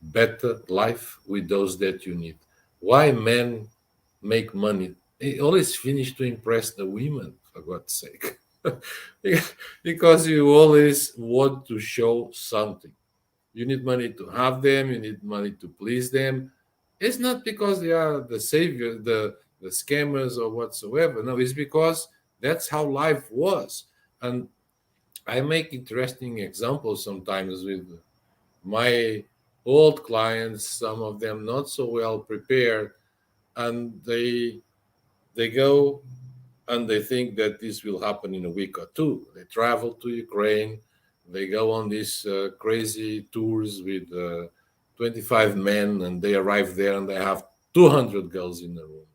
better life with those that you need. Why men make money? They always finish to impress the women, for God's sake. Because you always want to show something. You need money to have them, you need money to please them. It's not because they are the savior, the scammers or whatsoever. No, it's because that's how life was. And I make interesting examples sometimes with my old clients, some of them not so well prepared, and they go and they think that this will happen in a week or two. They travel to Ukraine, they go on these crazy tours with 25 men, and they arrive there and they have 200 girls in the room.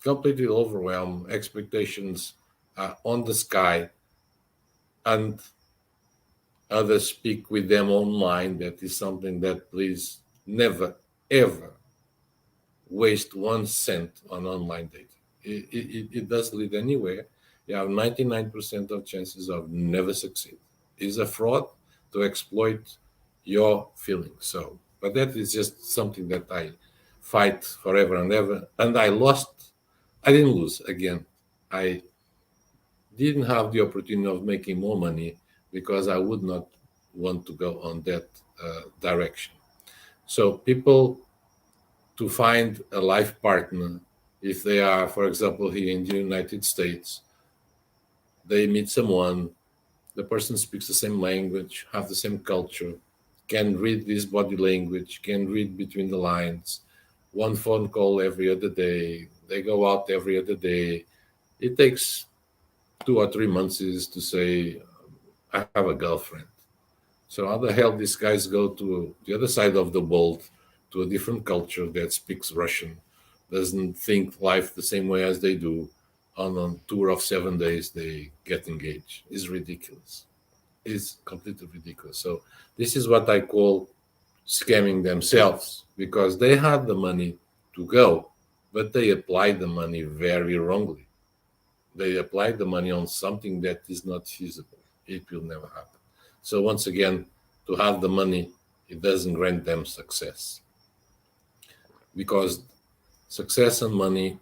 Completely overwhelmed, expectations are on the sky, and others speak with them online. That is something that please never, ever waste 1 cent on online dating. It doesn't lead anywhere. You have 99% of chances of never succeed. It's a fraud to exploit your feelings. So, but that is just something that I fight forever and ever. And I lost. I didn't lose again. I didn't have the opportunity of making more money because I would not want to go on that direction. So people to find a life partner, if they are, for example, here in the United States, they meet someone, the person speaks the same language, have the same culture, can read this body language, can read between the lines, one phone call every other day, they go out every other day. It takes 2 or 3 months to say, I have a girlfriend. So how the hell these guys go to the other side of the world, to a different culture that speaks Russian, doesn't think life the same way as they do, on a tour of 7 days they get engaged? Is ridiculous. It's completely ridiculous. So this is what I call scamming themselves, because they had the money to go, but they applied the money very wrongly. They applied the money on something that is not feasible. It will never happen. So once again, to have the money, it doesn't grant them success, because success and money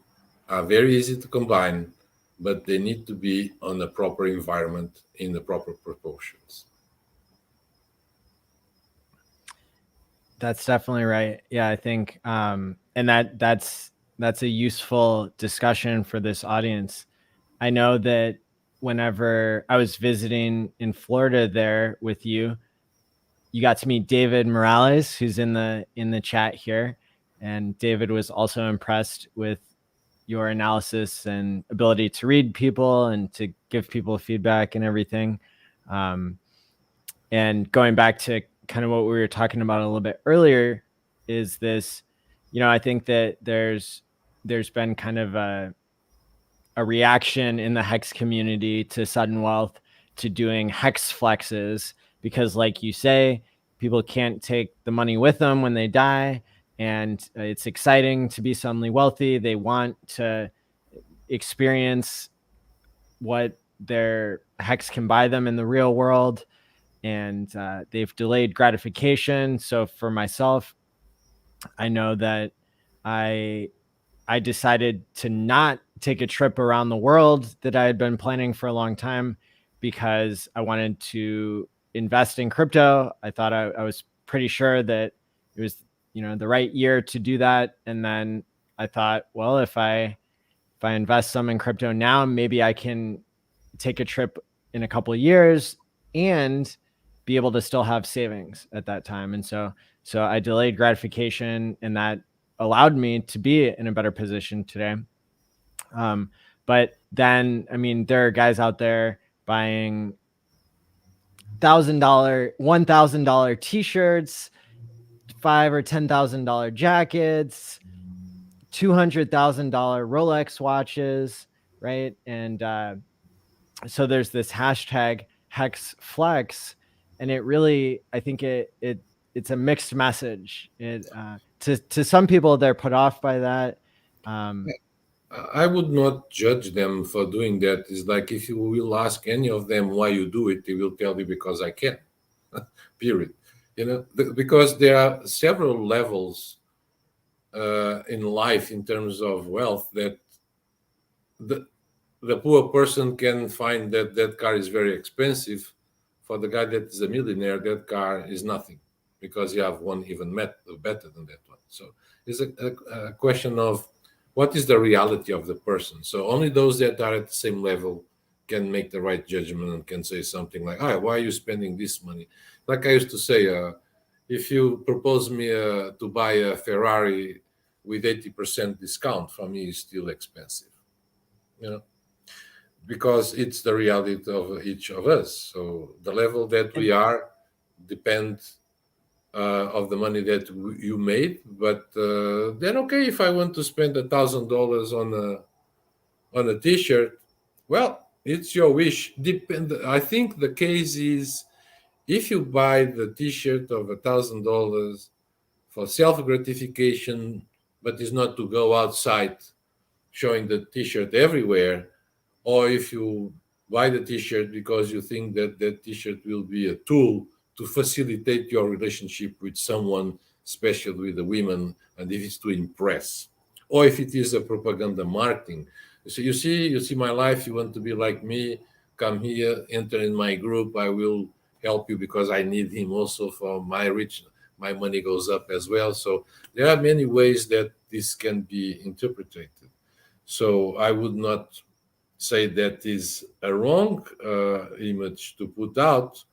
are very easy to combine, but they need to be on a proper environment in the proper proportions. That's definitely right. Yeah, I think and that's a useful discussion for this audience. I know that whenever I was visiting in Florida there with you, you got to meet David Morales, who's in the chat here, and David was also impressed with your analysis and ability to read people and to give people feedback and everything. And going back to kind of what we were talking about a little bit earlier, is this, I think that there's been kind of a reaction in the Hex community to sudden wealth, to doing Hex flexes, because like you say, people can't take the money with them when they die. And it's exciting to be suddenly wealthy. They want to experience what their Hex can buy them in the real world. And they've delayed gratification. So for myself, I know that I decided to not take a trip around the world that I had been planning for a long time, because I wanted to invest in crypto. I thought I was pretty sure that it was, the right year to do that. And then I thought, well, if I invest some in crypto now, maybe I can take a trip in a couple of years and be able to still have savings at that time. And so I delayed gratification, and that allowed me to be in a better position today. But then, I mean, there are guys out there buying $1,000 t-shirts, $5,000 or $10,000 jackets, $200,000 Rolex watches, right? And so there's this hashtag Hex Flex, and it really, I think it it's a mixed message. To some people, they're put off by that. I would not judge them for doing that. It's like if you will ask any of them why you do it, they will tell you because I can. Period. Because there are several levels in life in terms of wealth that the poor person can find that that car is very expensive. For the guy that is a millionaire, that car is nothing because you have one even better than that one. So it's a question of what is the reality of the person. So only those that are at the same level can make the right judgment and can say something like, "Ah, why are you spending this money?" Like I used to say, if you propose me to buy a Ferrari with 80% discount, for me, it's still expensive. You know, because it's the reality of each of us. So the level that we are depends of the money that you made. But then, okay, if I want to spend $1,000 on a T-shirt, well, it's your wish. I think the case is if you buy the T-shirt of $1,000 for self gratification, but it's not to go outside showing the T-shirt everywhere, or if you buy the T-shirt because you think that that T-shirt will be a tool to facilitate your relationship with someone, especially with the women, and if it's to impress, or if it is a propaganda marketing. So you see my life. You want to be like me? Come here, enter in my group. I will help you because I need him also for my rich. My money goes up as well. So there are many ways that this can be interpreted. So I would not say that is a wrong image to put out,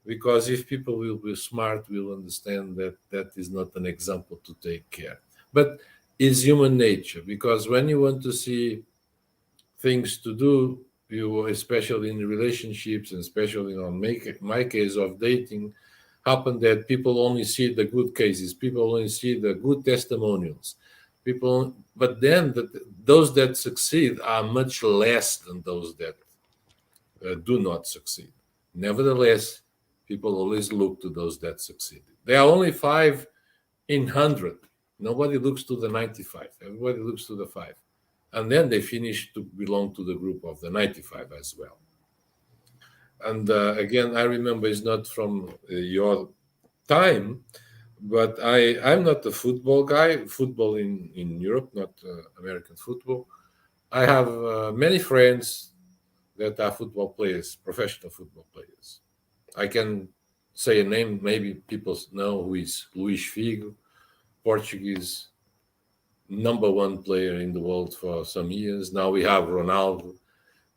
because if people will be smart, will understand that that is not an example to take care. But it's human nature, because when you want to see things to do, you, especially in relationships, and especially on my case of dating, happen that people only see the good cases, people only see the good testimonials, people, but then those that succeed are much less than those that do not succeed. Nevertheless, people always look to those that succeed. There are only 5 in 100. Nobody looks to the 95. Everybody looks to the 5. And then they finish to belong to the group of the 95 as well. And again, I remember it's not from your time, but I'm not a football guy, football in Europe, not American football. I have many friends that are football players, professional football players. I can say a name, maybe people know who is Luis Figo, Portuguese #1 player in the world for some years. Now we have Ronaldo.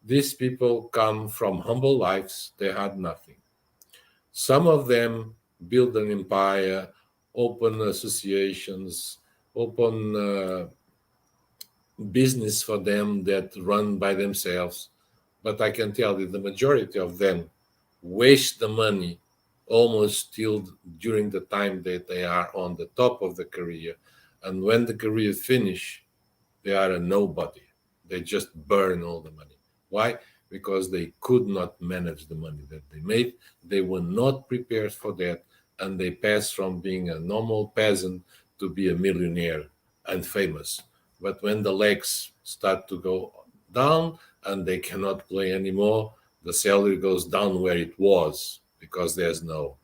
These people come from humble lives. They had nothing. Some of them build an empire, open associations, open business for them that run by themselves. But I can tell you the majority of them waste the money almost till during the time that they are on the top of the career. And when the career finish, they are a nobody. They just burn all the money. Why? Because they could not manage the money that they made. They were not prepared for that. And they passed from being a normal peasant to be a millionaire and famous. But when the legs start to go down and they cannot play anymore, the salary goes down where it was, because there's no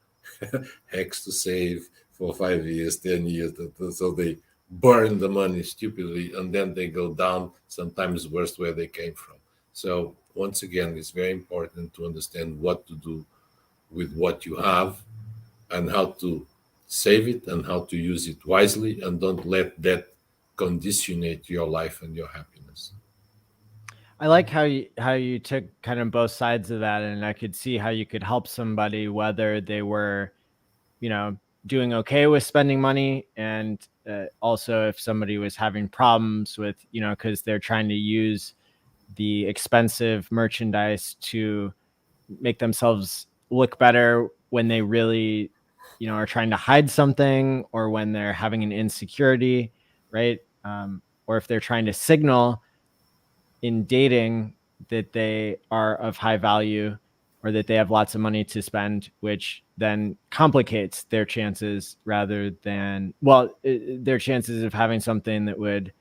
hex to save for 5 years, 10 years. So they burn the money stupidly, and then they go down, sometimes worse, where they came from. So once again, it's very important to understand what to do with what you have and how to save it and how to use it wisely, and don't let that conditionate your life and your happiness. I like how you took kind of both sides of that, and I could see how you could help somebody whether they were, doing okay with spending money, and also if somebody was having problems with, because they're trying to use the expensive merchandise to make themselves look better when they really, are trying to hide something, or when they're having an insecurity, right? Or if they're trying to signal in dating that they are of high value, or that they have lots of money to spend, which then complicates their chances rather than, well, their chances of having something that would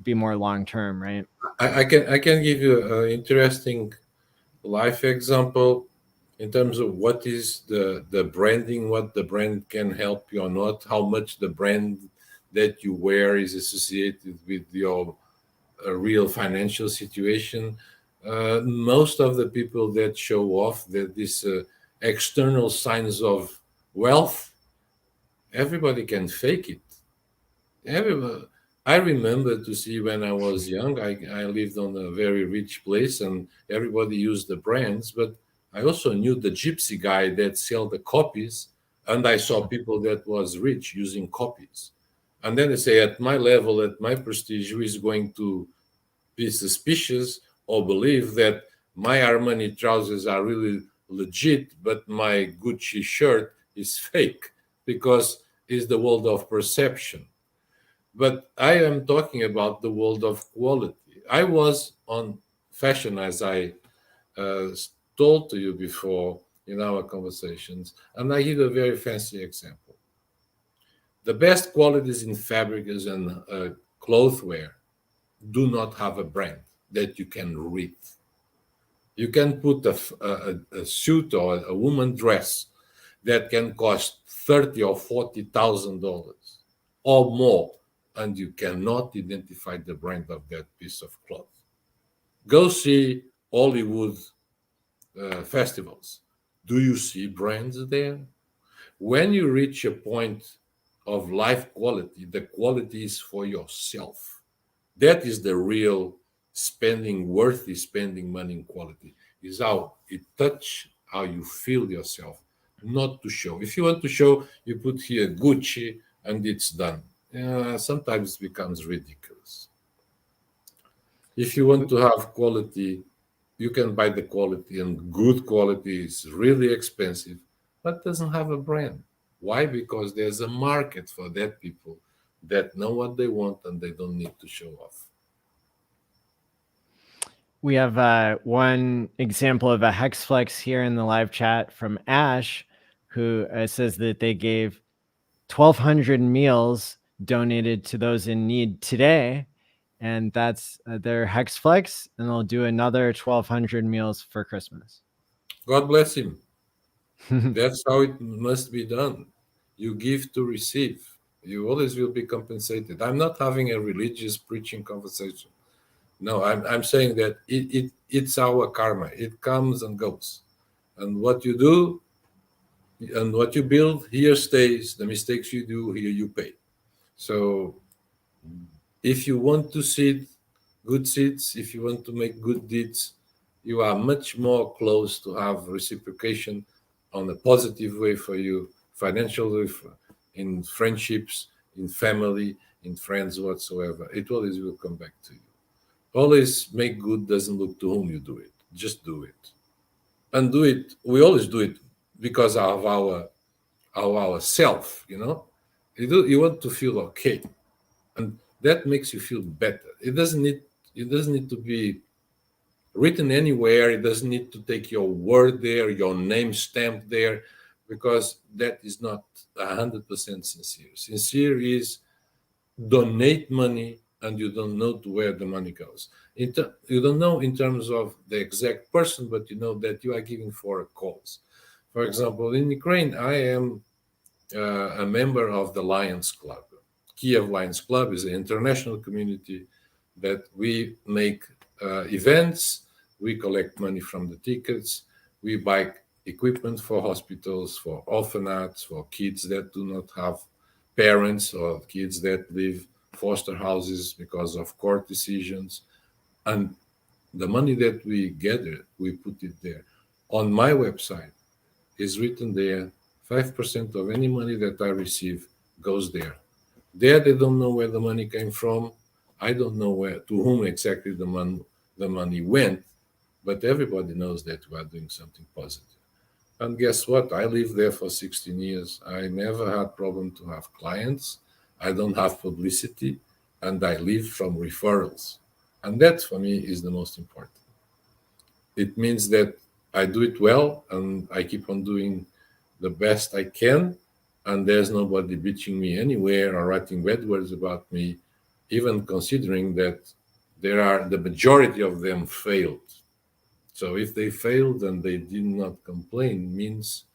be more long-term, right? I can give you an interesting life example in terms of what is the branding, what the brand can help you or not, how much the brand that you wear is associated with your real financial situation. Most of the people that show off that these external signs of wealth, everybody can fake it. Everybody. I remember to see when I was young, I lived on a very rich place and everybody used the brands, but I also knew the gypsy guy that sell the copies, and I saw people that was rich using copies. And then they say, at my level, at my prestige, who is going to be suspicious or believe that my Armani trousers are really legit, but my Gucci shirt is fake, because it's the world of perception. But I am talking about the world of quality. I was on fashion, as I uh, told to you before in our conversations, and I give a very fancy example. The best qualities in fabrics and clothwear do not have a brand that you can read. You can put a suit or a woman dress that can cost 30 or $40,000 or more, and you cannot identify the brand of that piece of cloth. Go see Hollywood festivals. Do you see brands there? When you reach a point of life quality, the quality is for yourself. That is the real spending, worthy spending money in quality, is how it touch how you feel yourself, not to show. If you want to show, you put here Gucci and it's done. Sometimes it becomes ridiculous. If you want to have quality, you can buy the quality, and good quality is really expensive, but doesn't have a brand. Why? Because there's a market for that people that know what they want and they don't need to show off. We have one example of a hex flex here in the live chat from Ash, who says that they gave 1,200 meals donated to those in need today, and that's their hex flex, and they'll do another 1,200 meals for Christmas. God bless him. That's how it must be done. You give to receive. You always will be compensated. I'm not having a religious preaching conversation. No, I'm saying that it's our karma. It comes and goes. And what you do and what you build here stays. The mistakes you do here, you pay. So if you want to seed good seeds, if you want to make good deeds, you are much more close to have reciprocation on a positive way for you, financially, in friendships, in family, in friends, whatsoever. It always will come back to you. Always make good doesn't look to whom you do it. Just do it. And do it. We always do it because of our self, you know. You want to feel okay. And that makes you feel better. It doesn't need to be written anywhere. It doesn't need to take your word there, your name stamped there, because that is not 100% sincere. Sincere is donate money and you don't know to where the money goes. You don't know in terms of the exact person, but you know that you are giving for a cause. For example, in Ukraine, I am a member of the Lions Club. Kiev Lions Club is an international community that we make events, we collect money from the tickets, we buy equipment for hospitals, for orphanages, for kids that do not have parents, or kids that live foster houses because of court decisions. And the money that we gather, we put it there. On my website is written there, 5% of any money that I receive goes there. There, they don't know where the money came from. I don't know to whom exactly the money went, but everybody knows that we are doing something positive. And guess what? I lived there for 16 years. I never had problem to have clients. I don't have publicity, and I live from referrals. And that, for me, is the most important. It means that I do it well, and I keep on doing the best I can, and there's nobody bitching me anywhere or writing bad words about me, even considering that the majority of them failed. So if they failed and they did not complain, means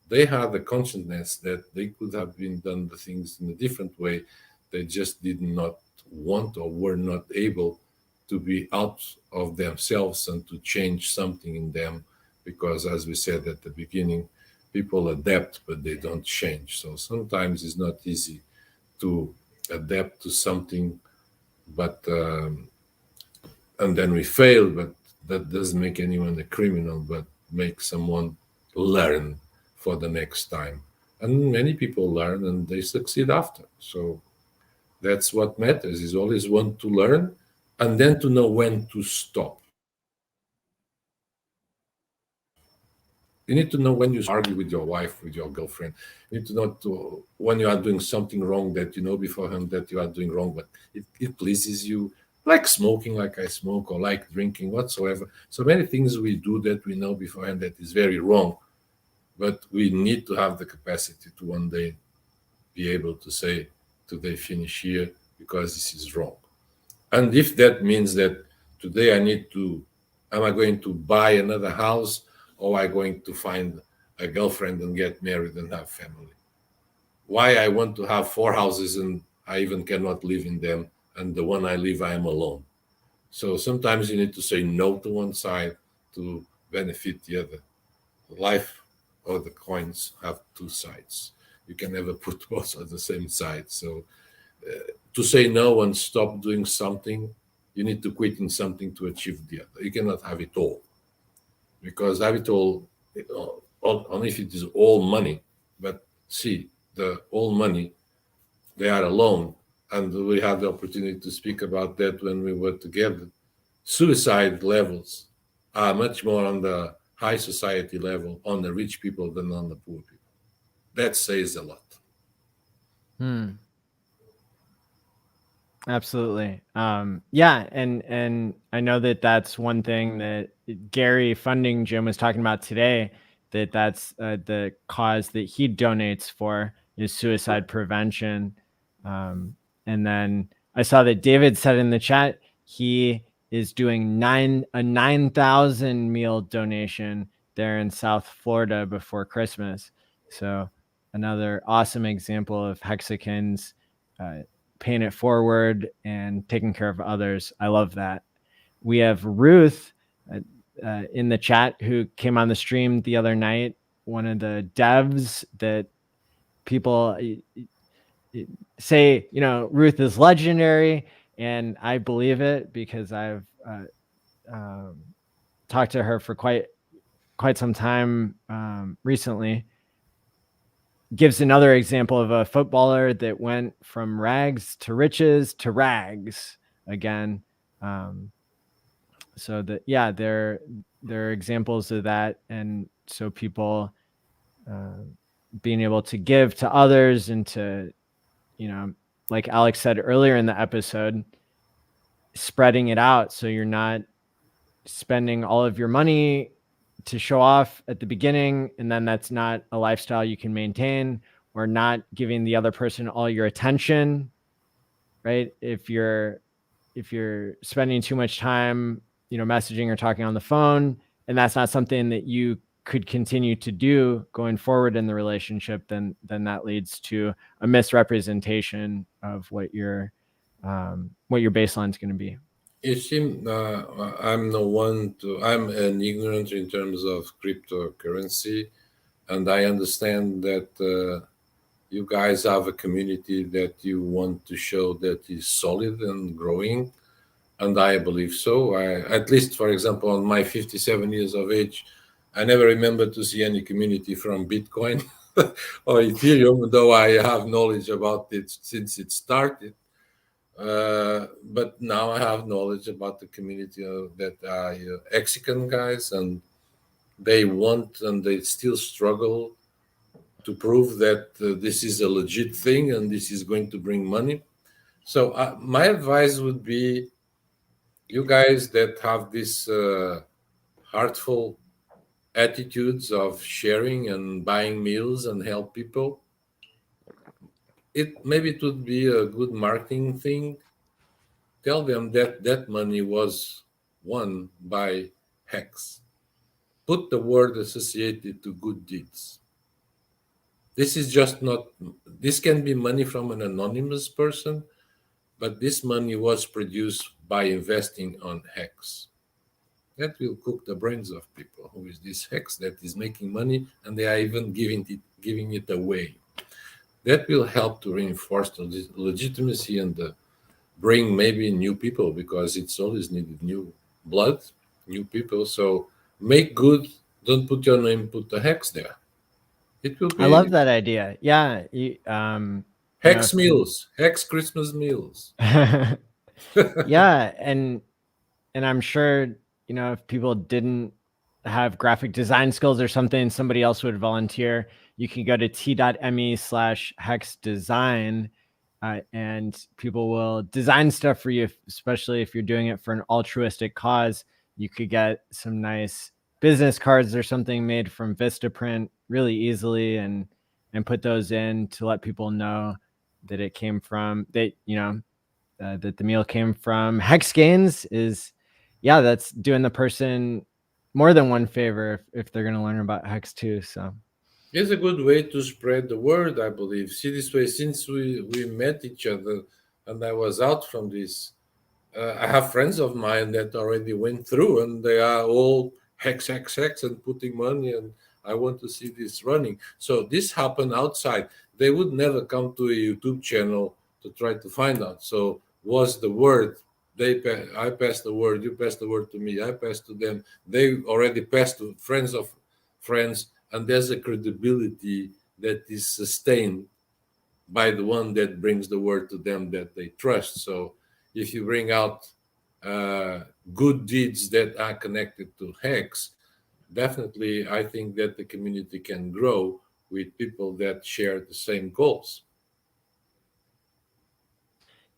they had the consciousness that they could have been done the things in a different way. They just did not want or were not able to be out of themselves and to change something in them, because as we said at the beginning, people adapt but they don't change. So sometimes it's not easy to adapt to something, but and then we fail, but that doesn't make anyone a criminal, but make someone learn for the next time. And many people learn and they succeed after. So that's what matters, is always want to learn and then to know when to stop. You need to know when you argue with your wife, with your girlfriend. You need to know when you are doing something wrong that you know beforehand that you are doing wrong, but it pleases you, like smoking, like I smoke, or like drinking, whatsoever. So many things we do that we know beforehand that is very wrong, but we need to have the capacity to one day be able to say, today finish here because this is wrong. And if that means that today am I going to buy another house, or am I going to find a girlfriend and get married and have family? Why I want to have 4 houses and I even cannot live in them, and the one I live, I am alone. So sometimes you need to say no to one side to benefit the other. Life or the coins have 2 sides. You can never put both on the same side. So to say no and stop doing something, you need to quit in something to achieve the other. You cannot have it all, because have it all, only if it is all money. But see, the all money, they are alone, and we had the opportunity to speak about that when we were together. Suicide levels are much more on the high society level, on the rich people, than on the poor people. That says a lot. Absolutely. Yeah. And I know that that's one thing that Gary Funding Jim was talking about today, that's the cause that he donates for is suicide prevention. And then I saw that David said in the chat, he is doing a 9,000 meal donation there in South Florida before Christmas. So another awesome example of Hexicans, paying it forward and taking care of others. I love that. We have Ruth in the chat who came on the stream the other night, one of the devs that people say, Ruth is legendary, and I believe it because I've talked to her for quite some time recently. Gives another example of a footballer that went from rags to riches to rags again. So that, yeah, there are examples of that. And so people being able to give to others and to, like Alex said earlier in the episode, spreading it out. So you're not spending all of your money to show off at the beginning, and then that's not a lifestyle you can maintain, or not giving the other person all your attention, right? If you're spending too much time, messaging or talking on the phone, and that's not something that you could continue to do going forward in the relationship, then that leads to a misrepresentation of what your baseline is going to be. You seem, I'm an ignorant in terms of cryptocurrency, and I understand that you guys have a community that you want to show that is solid and growing, and I believe so. At least, for example, on my 57 years of age, I never remember to see any community from Bitcoin or Ethereum, though I have knowledge about it since it started. But now I have knowledge about the community that are Mexican guys, and they want and they still struggle to prove that this is a legit thing and this is going to bring money. So my advice would be, you guys that have this heartful attitudes of sharing and buying meals and help people. Maybe it would be a good marketing thing. Tell them that that money was won by Hex. Put the word associated to good deeds. This is just not, this can be money from an anonymous person, but this money was produced by investing on Hex. That will cook the brains of people. Who is this Hex that is making money and they are even giving it away? That will help to reinforce the legitimacy and bring maybe new people, because it's always needed new blood, new people. So make good. Don't put your name, put the Hex there. It will I love be that idea. Yeah. Hex meals, Hex Christmas meals. Yeah. And I'm sure, if people didn't have graphic design skills or something, somebody else would volunteer. You can go to t.me/hex design, and people will design stuff for you, especially if you're doing it for an altruistic cause. You could get some nice business cards or something made from Vistaprint really easily, and put those in to let people know that it came from that the meal came from Hex Gains. That's doing the person more than one favor if they're going to learn about Hex too. So It's a good way to spread the word, I believe. See, this way, since we met each other and I was out from this, I have friends of mine that already went through and they are all hex, hex, hex and putting money. And I want to see this running. So this happened outside. They would never come to a YouTube channel to try to find out. So was the word, I passed the word, you passed the word to me, I passed to them. They already passed to friends of friends. And there's a credibility that is sustained by the one that brings the word to them that they trust. So if you bring out good deeds that are connected to Hex, definitely I think that the community can grow with people that share the same goals.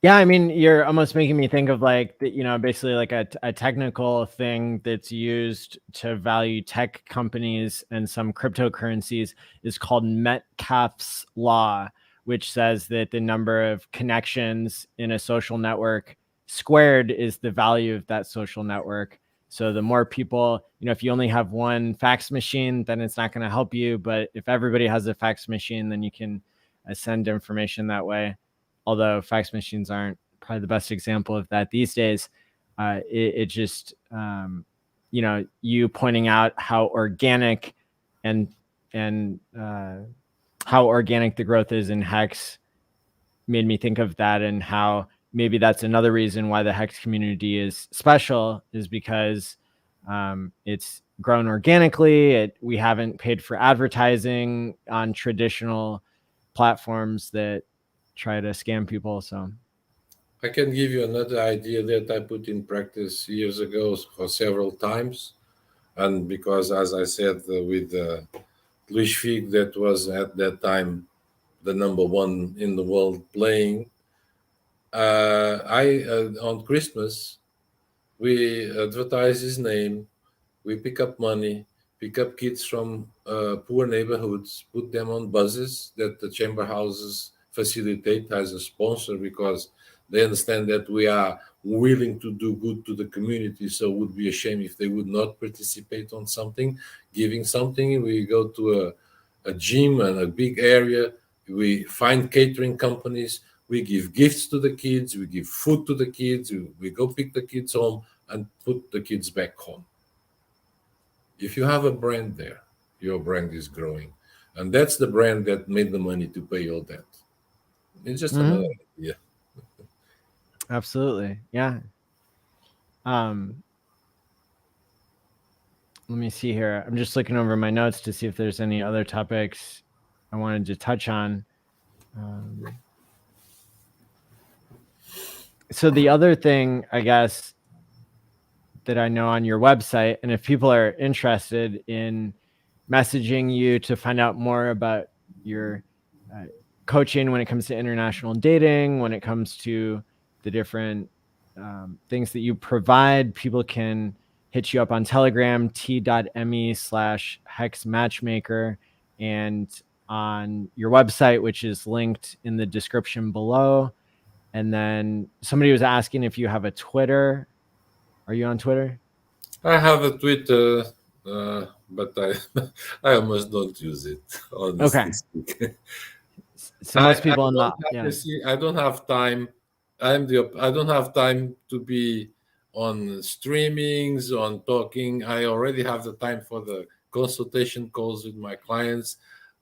yeah, I mean, you're almost making me think of basically like a technical thing that's used to value tech companies and some cryptocurrencies is called Metcalfe's law, which says that the number of connections in a social network squared is the value of that social network. So the more people, if you only have one fax machine, then it's not going to help you. But if everybody has a fax machine, then you can send information that way. Although fax machines aren't probably the best example of that these days. It just, you pointing out how organic and how organic the growth is in Hex made me think of that, and how maybe that's another reason why the Hex community is special, is because it's grown organically. We haven't paid for advertising on traditional platforms that try to scam people. So I can give you another idea that I put in practice years ago for several times. And because, as I said, with Luis Fig, that was at that time the number one in the world playing. I on Christmas we advertise his name. We pick up money, pick up kids from poor neighborhoods, put them on buses that the chamber houses facilitate as a sponsor, because they understand that we are willing to do good to the community. So it would be a shame if they would not participate on something, giving something. We go to a gym and a big area. We find catering companies. We give gifts to the kids. We give food to the kids. We go pick the kids home and put the kids back home. If you have a brand there, your brand is growing. And that's the brand that made the money to pay all that. It's just another idea. absolutely. Yeah. Let me see here. I'm just looking over my notes to see if there's any other topics I wanted to touch on. So the other thing, I guess, that I know on your website, and if people are interested in messaging you to find out more about your coaching when it comes to international dating, when it comes to the different things that you provide, people can hit you up on Telegram, t.me/hex matchmaker, and on your website, which is linked in the description below. And then somebody was asking if you have a Twitter. Are you on Twitter? I have a Twitter, but I almost don't use it, honestly Okay. speaking. So most people in the, I don't have time. I don't have time to be on streamings, on talking. I already have the time for the consultation calls with my clients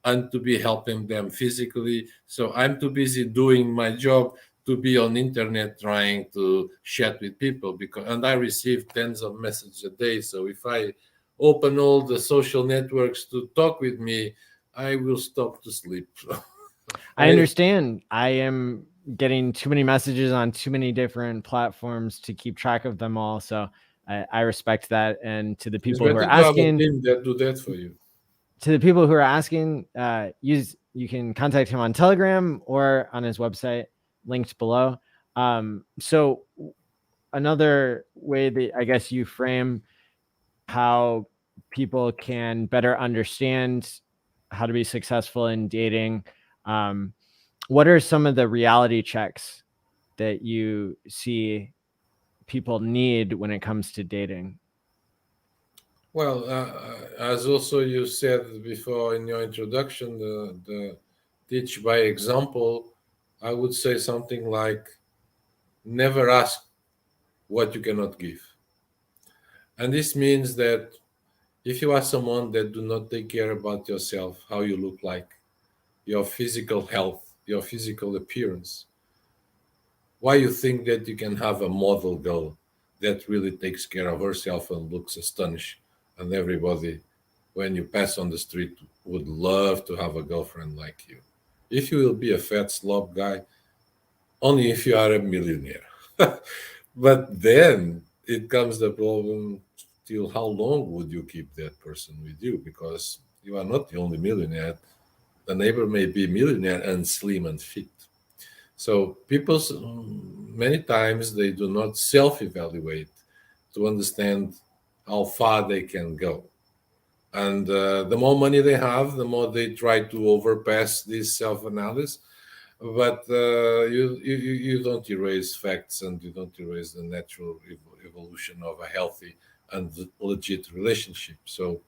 and to be helping them physically. So I'm too busy doing my job to be on internet trying to chat with people, and I receive tens of messages a day. So if I open all the social networks to talk with me, I will stop to sleep. I understand. I am getting too many messages on too many different platforms to keep track of them all. So I respect that. And to the It's people who are better to have a asking, team that do that for you. you can contact him on Telegram or on his website linked below. So another way that I guess you frame how people can better understand how to be successful in dating. What are some of the reality checks that you see people need when it comes to dating? Well, as also you said before in your introduction, the teach by example, I would say something like never ask what you cannot give. And this means that if you are someone that do not take care about yourself, how you look like, your physical health, your physical appearance, why you think that you can have a model girl that really takes care of herself and looks astonished, and everybody when you pass on the street would love to have a girlfriend like you. If you will be a fat slob guy, only if you are a millionaire. But then it comes the problem, till how long would you keep that person with you? Because you are not the only millionaire. The neighbor may be millionaire and slim and fit. So people many times they do not self-evaluate to understand how far they can go. And the more money they have, the more they try to overpass this self-analysis. But you don't erase facts, and you don't erase the natural evolution of a healthy and legit relationship. So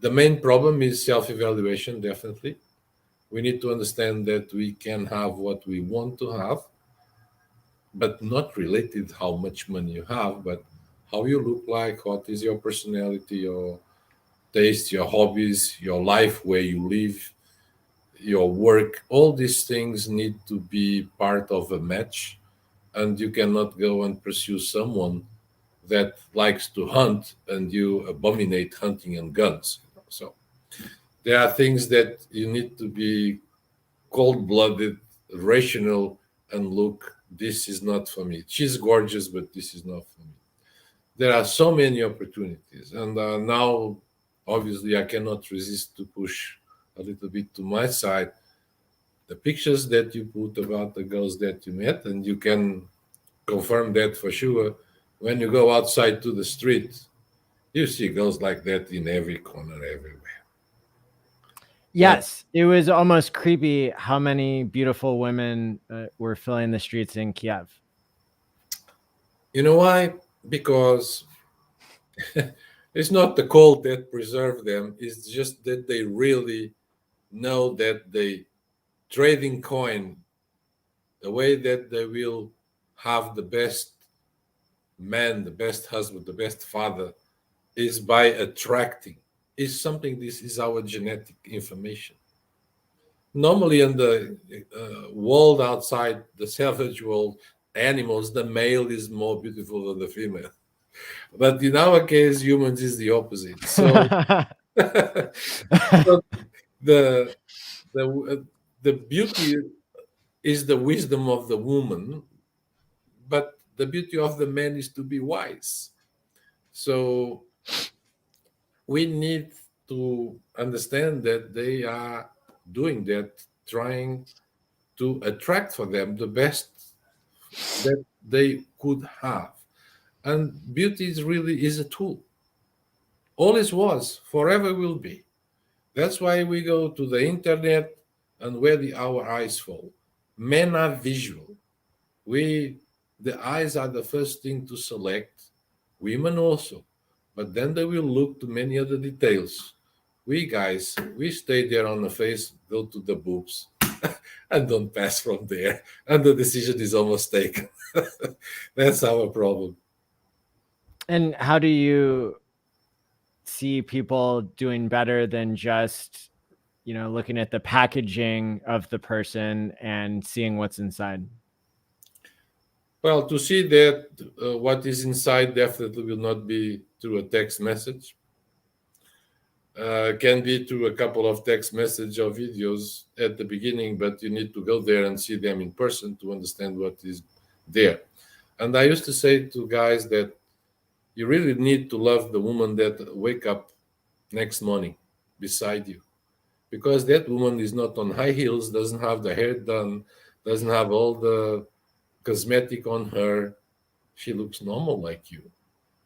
the main problem is self-evaluation. Definitely, we need to understand that we can have what we want to have, but not related how much money you have, but how you look like, what is your personality, your taste, your hobbies, your life, where you live, your work. All these things need to be part of a match, and you cannot go and pursue someone that likes to hunt and you abominate hunting and guns. So there are things that you need to be cold-blooded, rational, and look, this is not for me. She's gorgeous, but this is not for me. There are so many opportunities, and now obviously I cannot resist to push a little bit to my side the pictures that you put about the girls that you met, and you can confirm that for sure. When you go outside to the street, you see girls like that in every corner, everywhere. But Yes, it was almost creepy how many beautiful women were filling the streets in Kiev. you know why? Because it's not the cold that preserved them, it's just that they really know that they trading coin, the way that they will have the best man, the best husband, the best father is by attracting. Is something, this is our genetic information. Normally, in the world outside, the savage world, animals, the male is more beautiful than the female. But in our case, humans is the opposite. So, so the the the beauty is the wisdom of the woman, but the beauty of the man is to be wise. So we need to understand that they are doing that, trying to attract for them the best that they could have. And beauty is really is a tool. Always was, forever will be. That's why we go to the internet and where our eyes fall. Men are visual. We, the eyes are the first thing to select, women also, but then they will look to many other details. We guys, we stay there on the face, go to the boobs, and don't pass from there, and the decision is almost taken. That's our problem. And how do you see people doing better than just, looking at the packaging of the person and seeing what's inside? Well, to see that what is inside definitely will not be through a text message. Can be through a couple of text message or videos at the beginning, but you need to go there and see them in person to understand what is there. And I used to say to guys that you really need to love the woman that wake up next morning beside you, because that woman is not on high heels, doesn't have the hair done, doesn't have all the cosmetic on her. She looks normal like you.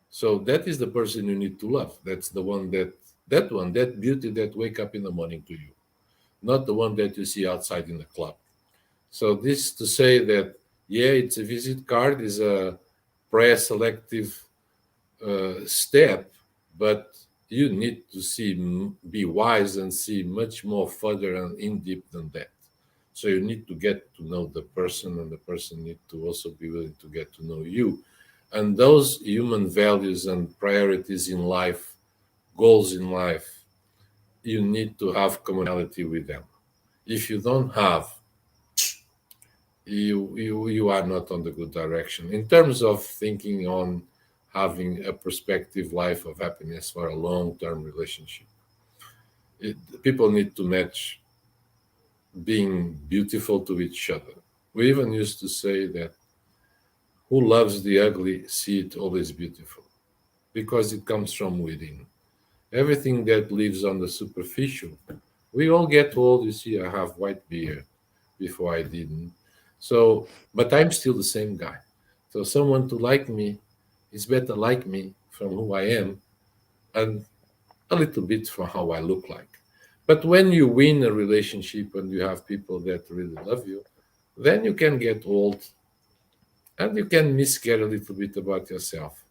So that is the person you need to love. That's the one that beauty that wake up in the morning to you, not the one that you see outside in the club. So this to say that, yeah, it's a visit card, is a pre-selective step, but you need to see, be wise and see much more further and in deep than that. So you need to get to know the person, and the person need to also be willing to get to know you. And those human values and priorities in life, goals in life, you need to have commonality with them. If you don't have, you are not on the good direction in terms of thinking on having a prospective life of happiness for a long-term relationship. People need to match being beautiful to each other. We even used to say that who loves the ugly see it always beautiful, because it comes from within. Everything that lives on the superficial, we all get old. You see, I have white beard, before I didn't. So, but I'm still the same guy. So someone to like me is better like me from who I am, and a little bit from how I look like. But when you win a relationship and you have people that really love you, then you can get old and you can miscare a little bit about yourself.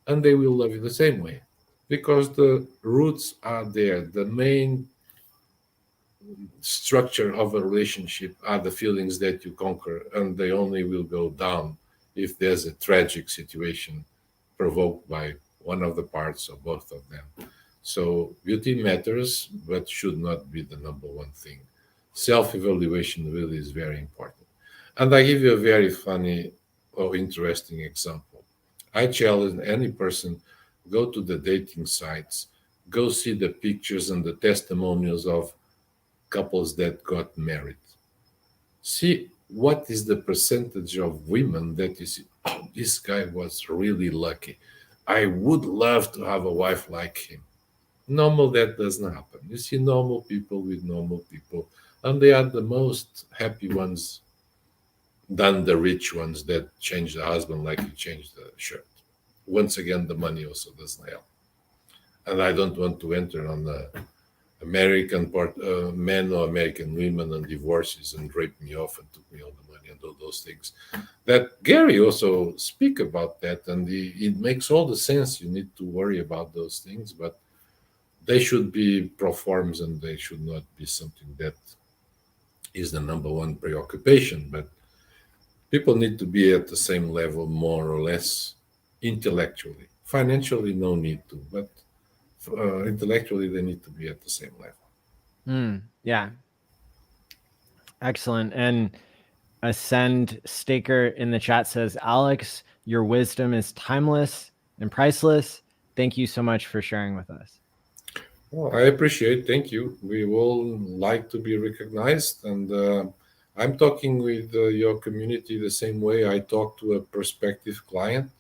And they will love you the same way, because the roots are there. The main structure of a relationship are the feelings that you conquer, and they only will go down if there's a tragic situation provoked by one of the parts or both of them. So beauty matters, but should not be the number one thing. Self-evaluation really is very important. And I give you a very funny or interesting example. I challenge any person, go to the dating sites, go see the pictures and the testimonials of couples that got married. See what is the percentage of women that you see, oh, this guy was really lucky. I would love to have a wife like him. Normal, that doesn't happen. You see normal people with normal people, and they are the most happy ones than the rich ones that change the husband like you change the shirt. Once again, the money also doesn't help. And I don't want to enter on the American part, men or American women and divorces and raped me off and took me all the money and all those things. That Gary also speak about that, and it makes all the sense. You need to worry about those things, but they should be pro forms, and they should not be something that is the number one preoccupation. But people need to be at the same level, more or less, intellectually. Financially, no need to, but intellectually, they need to be at the same level. Yeah. Excellent. And Ascend Staker in the chat says, Alex, your wisdom is timeless and priceless. Thank you so much for sharing with us. Well, I appreciate. Thank you. We all like to be recognized, and I'm talking with your community the same way I talk to a prospective client.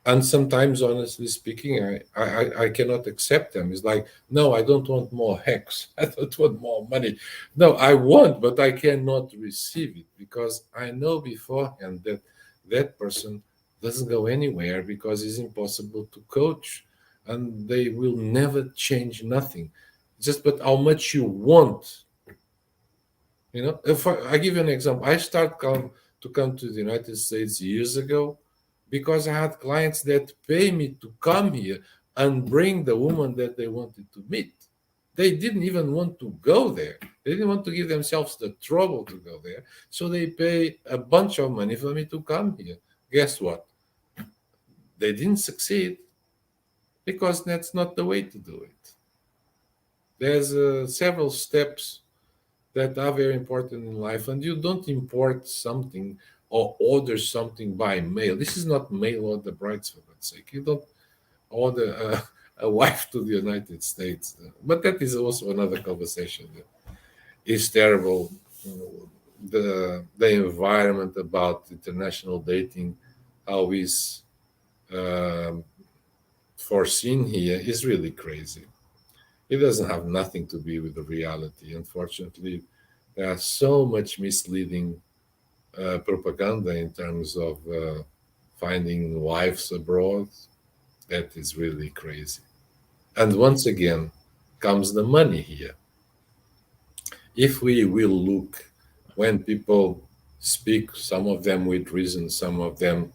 And sometimes, honestly speaking, I cannot accept them. It's like, no, I don't want more hex. I don't want more money. No, I want, but I cannot receive it, because I know beforehand that that person doesn't go anywhere because it's impossible to coach, and they will never change nothing. Just but how much you want. If I give you an example, I to come to the United States years ago because I had clients that pay me to come here and bring the woman that they wanted to meet. They didn't even want to go there. They didn't want to give themselves the trouble to go there. So they pay a bunch of money for me to come here. Guess what? They didn't succeed because that's not the way to do it. There's several steps that are very important in life, and you don't import something or order something by mail. This is not mail order brides, for God's sake. You don't order a wife to the United States. But that is also another conversation. It's terrible. The environment about international dating, how is foreseen here, is really crazy. It doesn't have nothing to do with the reality. Unfortunately, there are so much misleading propaganda in terms of finding wives abroad. That is really crazy. And once again comes the money here. If we will look when people speak, some of them with reason, some of them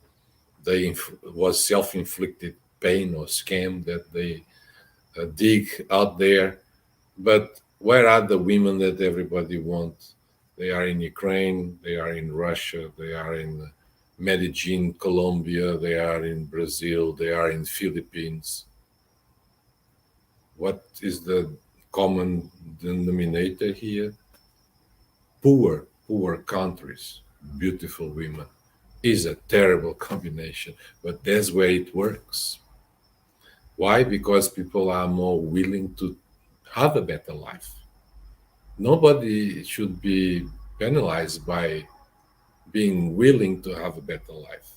was self-inflicted pain or scam that they dig out there. But where are the women that everybody wants? They are in Ukraine, they are in Russia, they are in Medellin, Colombia, they are in Brazil, they are in Philippines. What is the common denominator here? Poor countries, beautiful women is a terrible combination, but that's where it works. Why? Because people are more willing to have a better life. Nobody should be penalized by being willing to have a better life.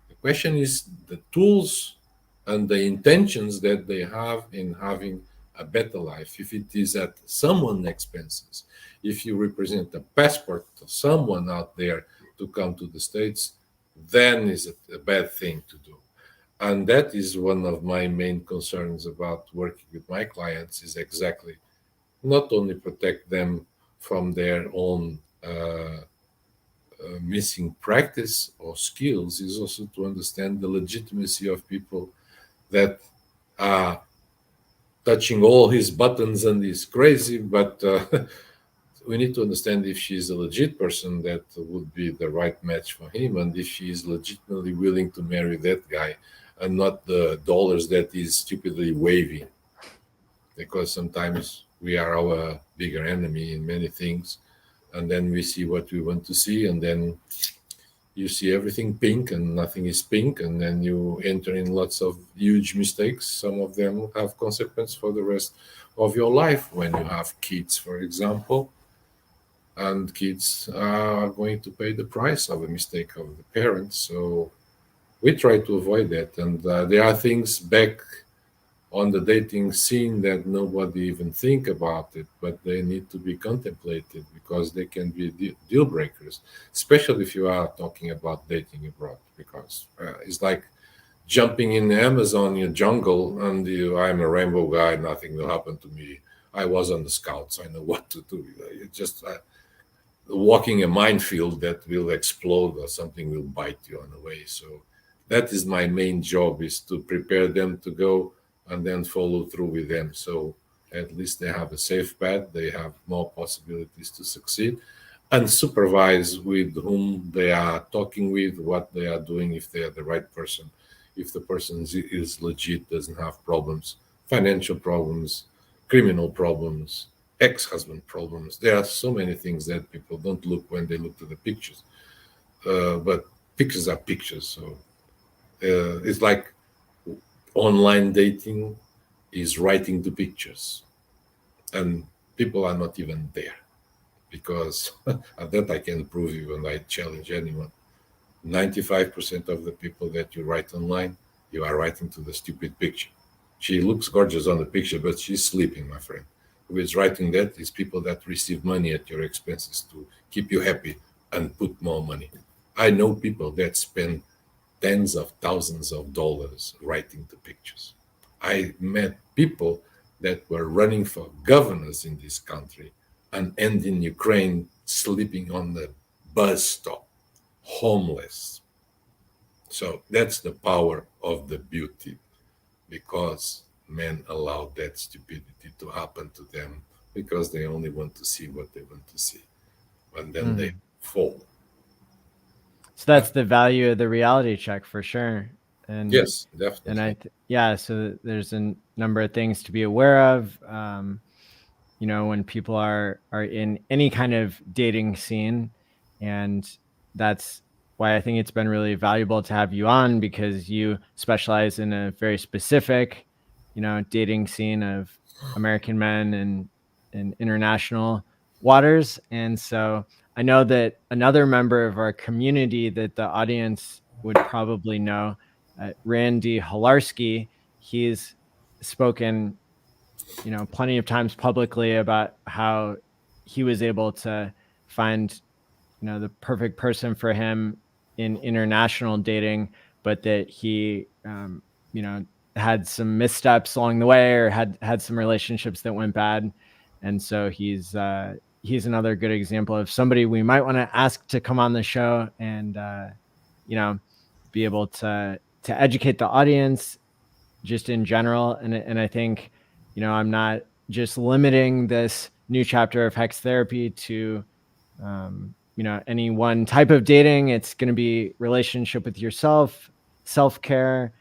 The question is the tools and the intentions that they have in having a better life. If it is at someone's expenses, if you represent a passport to someone out there to come to the States, then is it a bad thing to do. And that is one of my main concerns about working with my clients, is exactly not only protect them from their own missing practice or skills, is also to understand the legitimacy of people that are touching all his buttons and is crazy, but we need to understand if she's a legit person that would be the right match for him, and if she is legitimately willing to marry that guy and not the dollars that he's stupidly waving. Because sometimes we are our bigger enemy in many things, and then we see what we want to see, and then you see everything pink and nothing is pink, and then you enter in lots of huge mistakes. Some of them have consequence for the rest of your life. When you have kids, for example, and kids are going to pay the price of a mistake of the parents. So we try to avoid that, and there are things back on the dating scene that nobody even think about it, but they need to be contemplated because they can be deal breakers, especially if you are talking about dating abroad, because it's like jumping in the Amazon jungle and I'm a rainbow guy, nothing will happen to me. I was on the scouts, I know what to do. It's just walking a minefield that will explode or something will bite you on the way. So that is my main job, is to prepare them to go and then follow through with them. So at least they have a safe path, they have more possibilities to succeed, and supervise with whom they are talking with, what they are doing, if they are the right person, if the person is legit, doesn't have problems, financial problems, criminal problems, ex-husband problems. There are so many things that people don't look when they look to the pictures. But pictures are pictures. So it's like online dating is writing the pictures, and people are not even there, because that I can prove you, and I challenge anyone. 95% of the people that you write online, you are writing to the stupid picture. She looks gorgeous on the picture, but she's sleeping, my friend. Who is writing that is people that receive money at your expenses to keep you happy and put more money. I know people that spend tens of thousands of dollars writing the pictures. I met people that were running for governors in this country and end in Ukraine sleeping on the bus stop, homeless. So that's the power of the beauty, because men allow that stupidity to happen to them because they only want to see what they want to see, and then they fall. So that's the value of the reality check for sure. And Yes, definitely. so there's a number of things to be aware of. When people are in any kind of dating scene, and that's why I think it's been really valuable to have you on, because you specialize in a very specific, dating scene of American men and international waters. And so I know that another member of our community that the audience would probably know, Randy Halarski, he's spoken plenty of times publicly about how he was able to find, the perfect person for him in international dating, but that he, had some missteps along the way, or had some relationships that went bad. And so he's another good example of somebody we might want to ask to come on the show and, be able to educate the audience just in general. And I think, I'm not just limiting this new chapter of Hex Therapy to, any one type of dating. It's going to be relationship with yourself, self-care,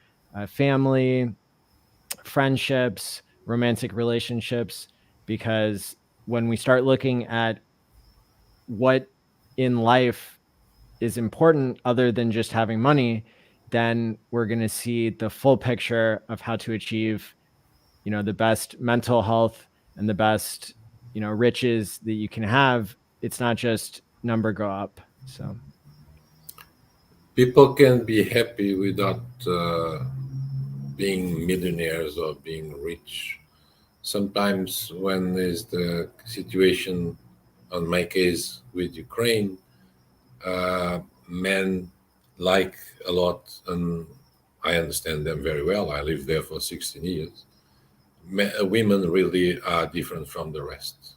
family, friendships, romantic relationships, because when we start looking at what in life is important other than just having money, then we're going to see the full picture of how to achieve, the best mental health and the best, riches that you can have. It's not just number go up. So People can be happy without being millionaires or being rich. Sometimes, when is the situation, on my case with Ukraine, men like a lot, and I understand them very well. I lived there for 16 years. Women really are different from the rest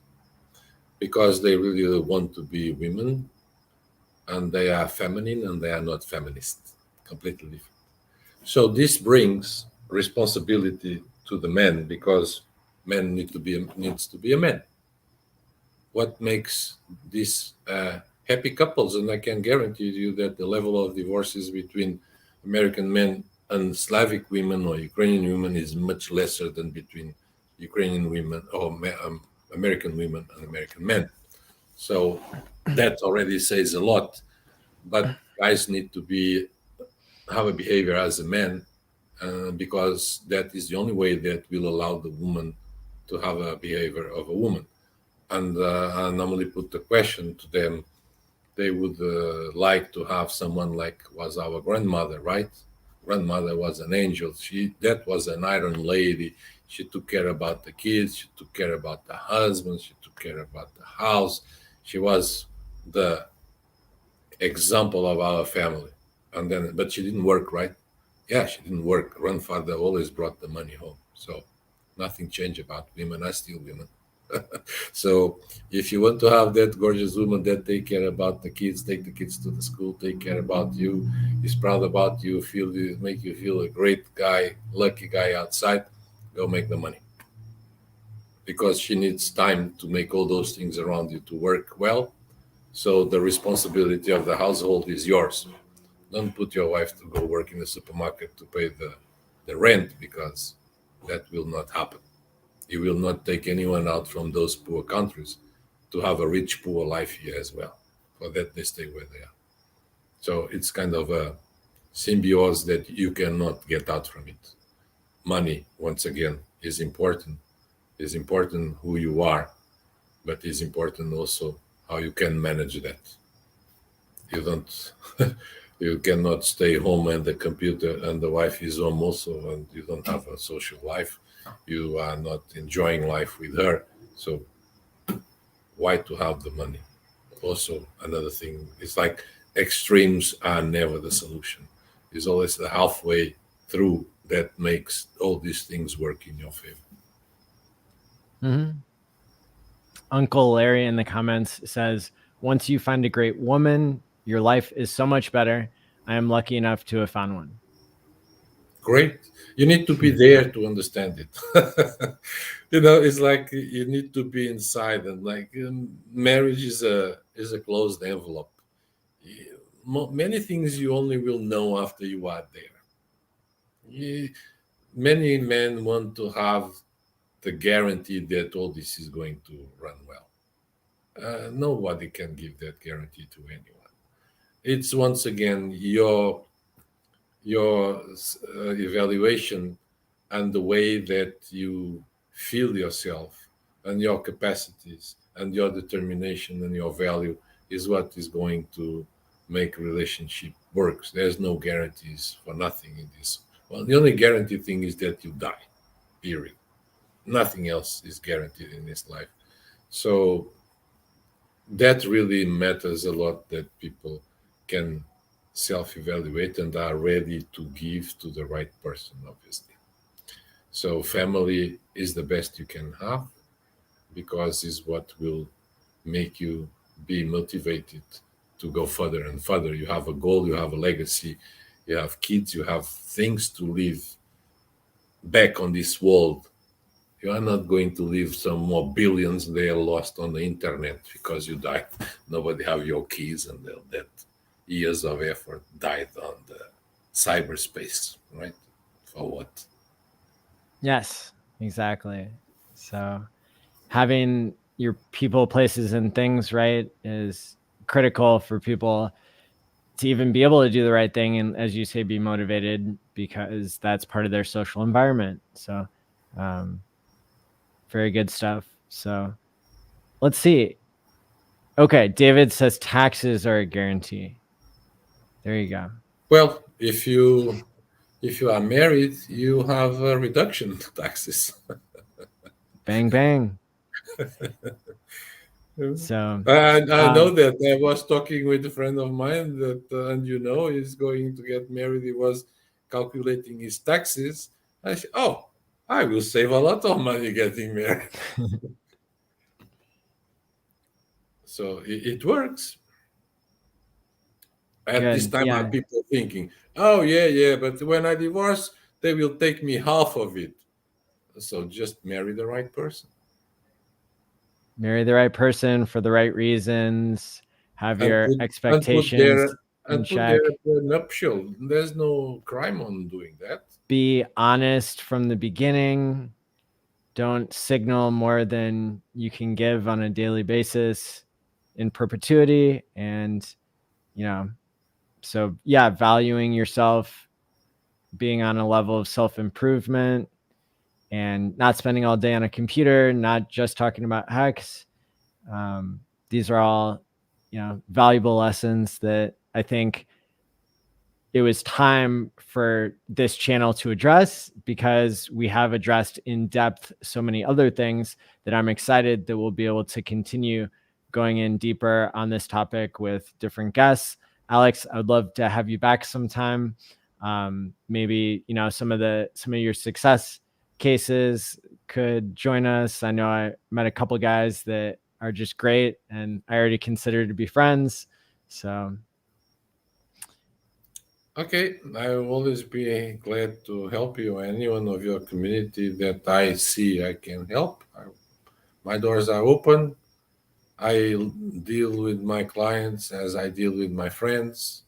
because they really want to be women, and they are feminine, and they are not feminist, completely different. So this brings responsibility to the men, because men needs to be a man. What makes these happy couples? And I can guarantee you that the level of divorces between American men and Slavic women or Ukrainian women is much lesser than between Ukrainian women or American women and American men. So that already says a lot. But guys need to have a behavior as a man, because that is the only way that will allow the woman to have a behavior of a woman. And I normally put the question to them. They would like to have someone like was our grandmother, right? Grandmother was an angel. That was an iron lady. She took care about the kids. She took care about the husband. She took care about the house. She was the example of our family. And then, but she didn't work, right? Yeah, she didn't work. Grandfather always brought the money home. So nothing changed about women. Are still women. So if you want to have that gorgeous woman that take care about the kids, take the kids to the school, take care about you, is proud about you, make you feel a great guy, lucky guy outside, go make the money. Because she needs time to make all those things around you to work well. So the responsibility of the household is yours. Don't put your wife to go work in the supermarket to pay the rent, because that will not happen. You will not take anyone out from those poor countries to have a rich, poor life here as well. For that, they stay where they are. So it's kind of a symbiosis that you cannot get out from it. Money, once again, is important. It's important who you are, but it's important also how you can manage that. You don't, you cannot stay home and the computer and the wife is home also, and you don't have a social life. You are not enjoying life with her. So why to have the money? Also, another thing is like extremes are never the solution. It's always the halfway through that makes all these things work in your favor. Mm-hmm. Uncle Larry in the comments says, once you find a great woman, your life is so much better. I am lucky enough to have found one. Great. You need to be there to understand it. It's like you need to be inside, and like marriage is a closed envelope. Many things you only will know after you are there. Many men want to have the guarantee that all this is going to run well. Nobody can give that guarantee to anyone. It's once again your evaluation and the way that you feel yourself and your capacities and your determination and your value is what is going to make a relationship works. There's no guarantees for nothing in this. Well, the only guaranteed thing is that you die, period. Nothing else is guaranteed in this life. So that really matters a lot, that people can self-evaluate and are ready to give to the right person, obviously. So family is the best you can have, because it's what will make you be motivated to go further and further. You have a goal, you have a legacy, you have kids, you have things to leave back on this world. You are not going to leave some more billions they are lost on the internet because you died. Nobody have your keys, and that years of effort died on the cyberspace, right? For what? Yes, exactly. So having your people, places, and things right is critical for people to even be able to do the right thing. And as you say, be motivated, because that's part of their social environment. So very good stuff. So let's see. Okay, David says taxes are a guarantee. There you go. Well, if you are married, you have a reduction to taxes. Bang, bang. So I know that. I was talking with a friend of mine that, and he's going to get married. He was calculating his taxes. I said, "Oh, I will save a lot of money getting married." So it works. At this time, yeah. people thinking, "Oh, yeah, but when I divorce, they will take me half of it." So just marry the right person. Marry the right person for the right reasons. Have your expectations in put check. their nuptial. There's no crime on doing that. Be honest from the beginning. Don't signal more than you can give on a daily basis in perpetuity. And, so yeah, valuing yourself, being on a level of self-improvement, and not spending all day on a computer, not just talking about Hex. These are all, valuable lessons that I think it was time for this channel to address, because we have addressed in depth so many other things that I'm excited that we'll be able to continue going in deeper on this topic with different guests. Alex, I would love to have you back sometime. Maybe, some of your success cases could join us. I know I met a couple guys that are just great, and I already consider to be friends. So okay, I will always be glad to help you. Anyone of your community that I see I can help, my doors are open. I deal with my clients as I deal with my friends.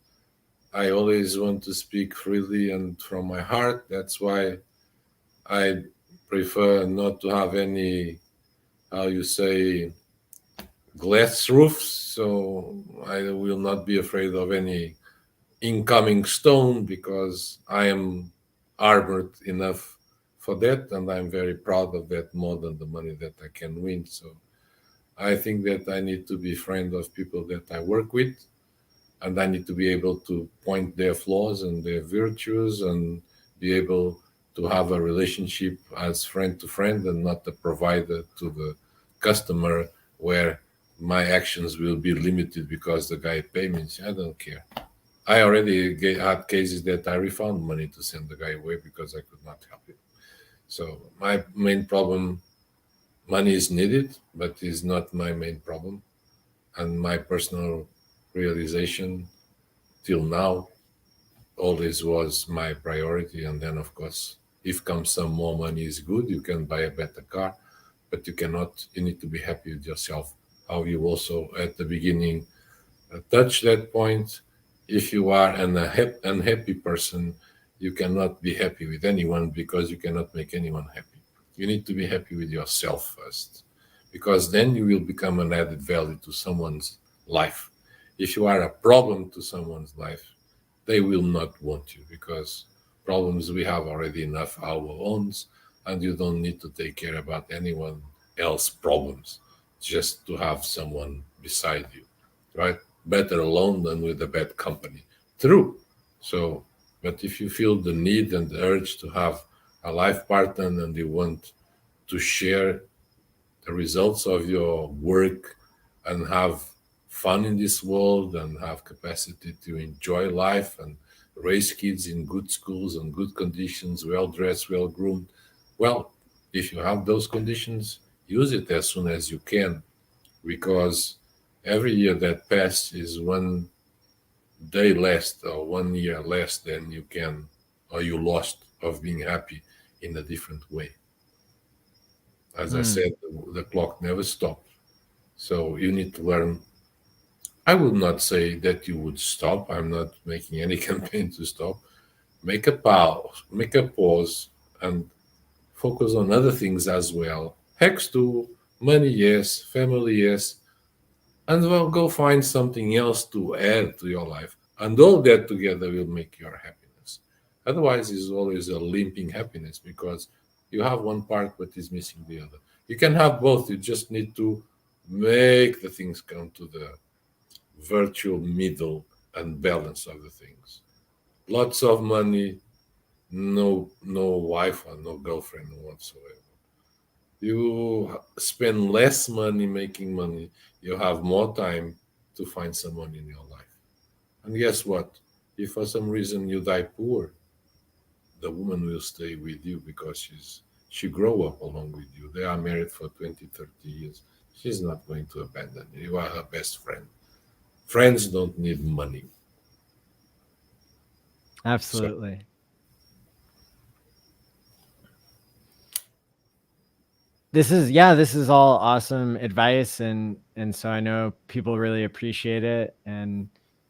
I always want to speak freely and from my heart. That's why I prefer not to have any, how you say, glass roofs. So I will not be afraid of any incoming stone, because I am armored enough for that, and I'm very proud of that, more than the money that I can win. So I think that I need to be friend of people that I work with, and I need to be able to point their flaws and their virtues, and be able to have a relationship as friend to friend, and not the provider to the customer, where my actions will be limited because the guy paid me. I don't care. I already had cases that I refund money to send the guy away because I could not help him. So my main problem, money is needed, but is not my main problem. And my personal realization till now always was my priority. And then, of course, if comes some more money is good, you can buy a better car, but you cannot, you need to be happy with yourself. How you also at the beginning touch that point. If you are an unhappy person, you cannot be happy with anyone because you cannot make anyone happy. You need to be happy with yourself first, because then you will become an added value to someone's life. If you are a problem to someone's life, they will not want you, because problems we have already enough our own, and you don't need to take care about anyone else problems just to have someone beside you, right? Better alone than with a bad company. True. So, but if you feel the need and the urge to have a life partner and you want to share the results of your work and have fun in this world and have capacity to enjoy life and raise kids in good schools and good conditions, well dressed, well groomed, well, if you have those conditions, use it as soon as you can, because every year that passes is one day less or 1 year less than you can or you lost of being happy in a different way. As I Hmm. said, the clock never stops. So you need to learn. I would not say that you would stop. I'm not making any campaign to stop. Make a pause, and focus on other things as well. Hex to money, yes, family, yes, and well, go find something else to add to your life, and all that together will make your happiness. Otherwise, it's always a limping happiness because you have one part but is missing the other. You can have both. You just need to make the things come to the virtual middle and balance of the things. Lots of money, no wife or no girlfriend whatsoever. You spend less money making money, you have more time to find someone in your life. And guess what? If for some reason you die poor, the woman will stay with you because she grow up along with you. They are married for 20, 30 years. She's not going to abandon you. You are her best friend. Friends don't need money. So Absolutely. This is all awesome advice, and so I know people really appreciate it, and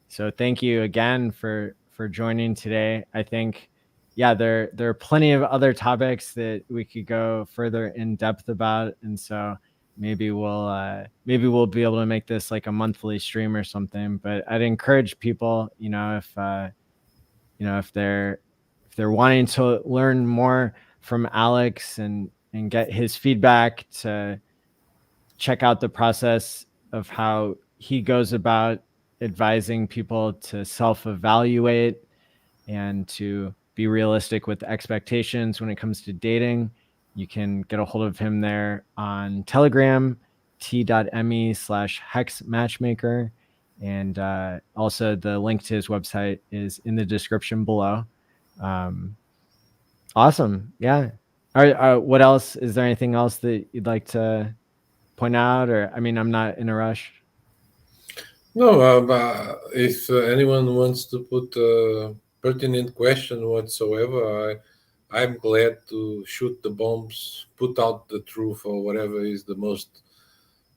so thank you again for joining today. I think there are plenty of other topics that we could go further in depth about, and so maybe we'll be able to make this like a monthly stream or something. But I'd encourage people, if they're wanting to learn more from Alex and get his feedback, to check out the process of how he goes about advising people to self-evaluate and to be realistic with expectations when it comes to dating. You can get a hold of him there on Telegram, t.me/hex matchmaker. And also the link to his website is in the description below. Um, awesome. Yeah. All right. What else? Is there anything else that you'd like to point out? Or, I mean, I'm not in a rush. no, but if anyone wants to put a pertinent question whatsoever, I'm glad to shoot the bombs, put out the truth, or whatever is the most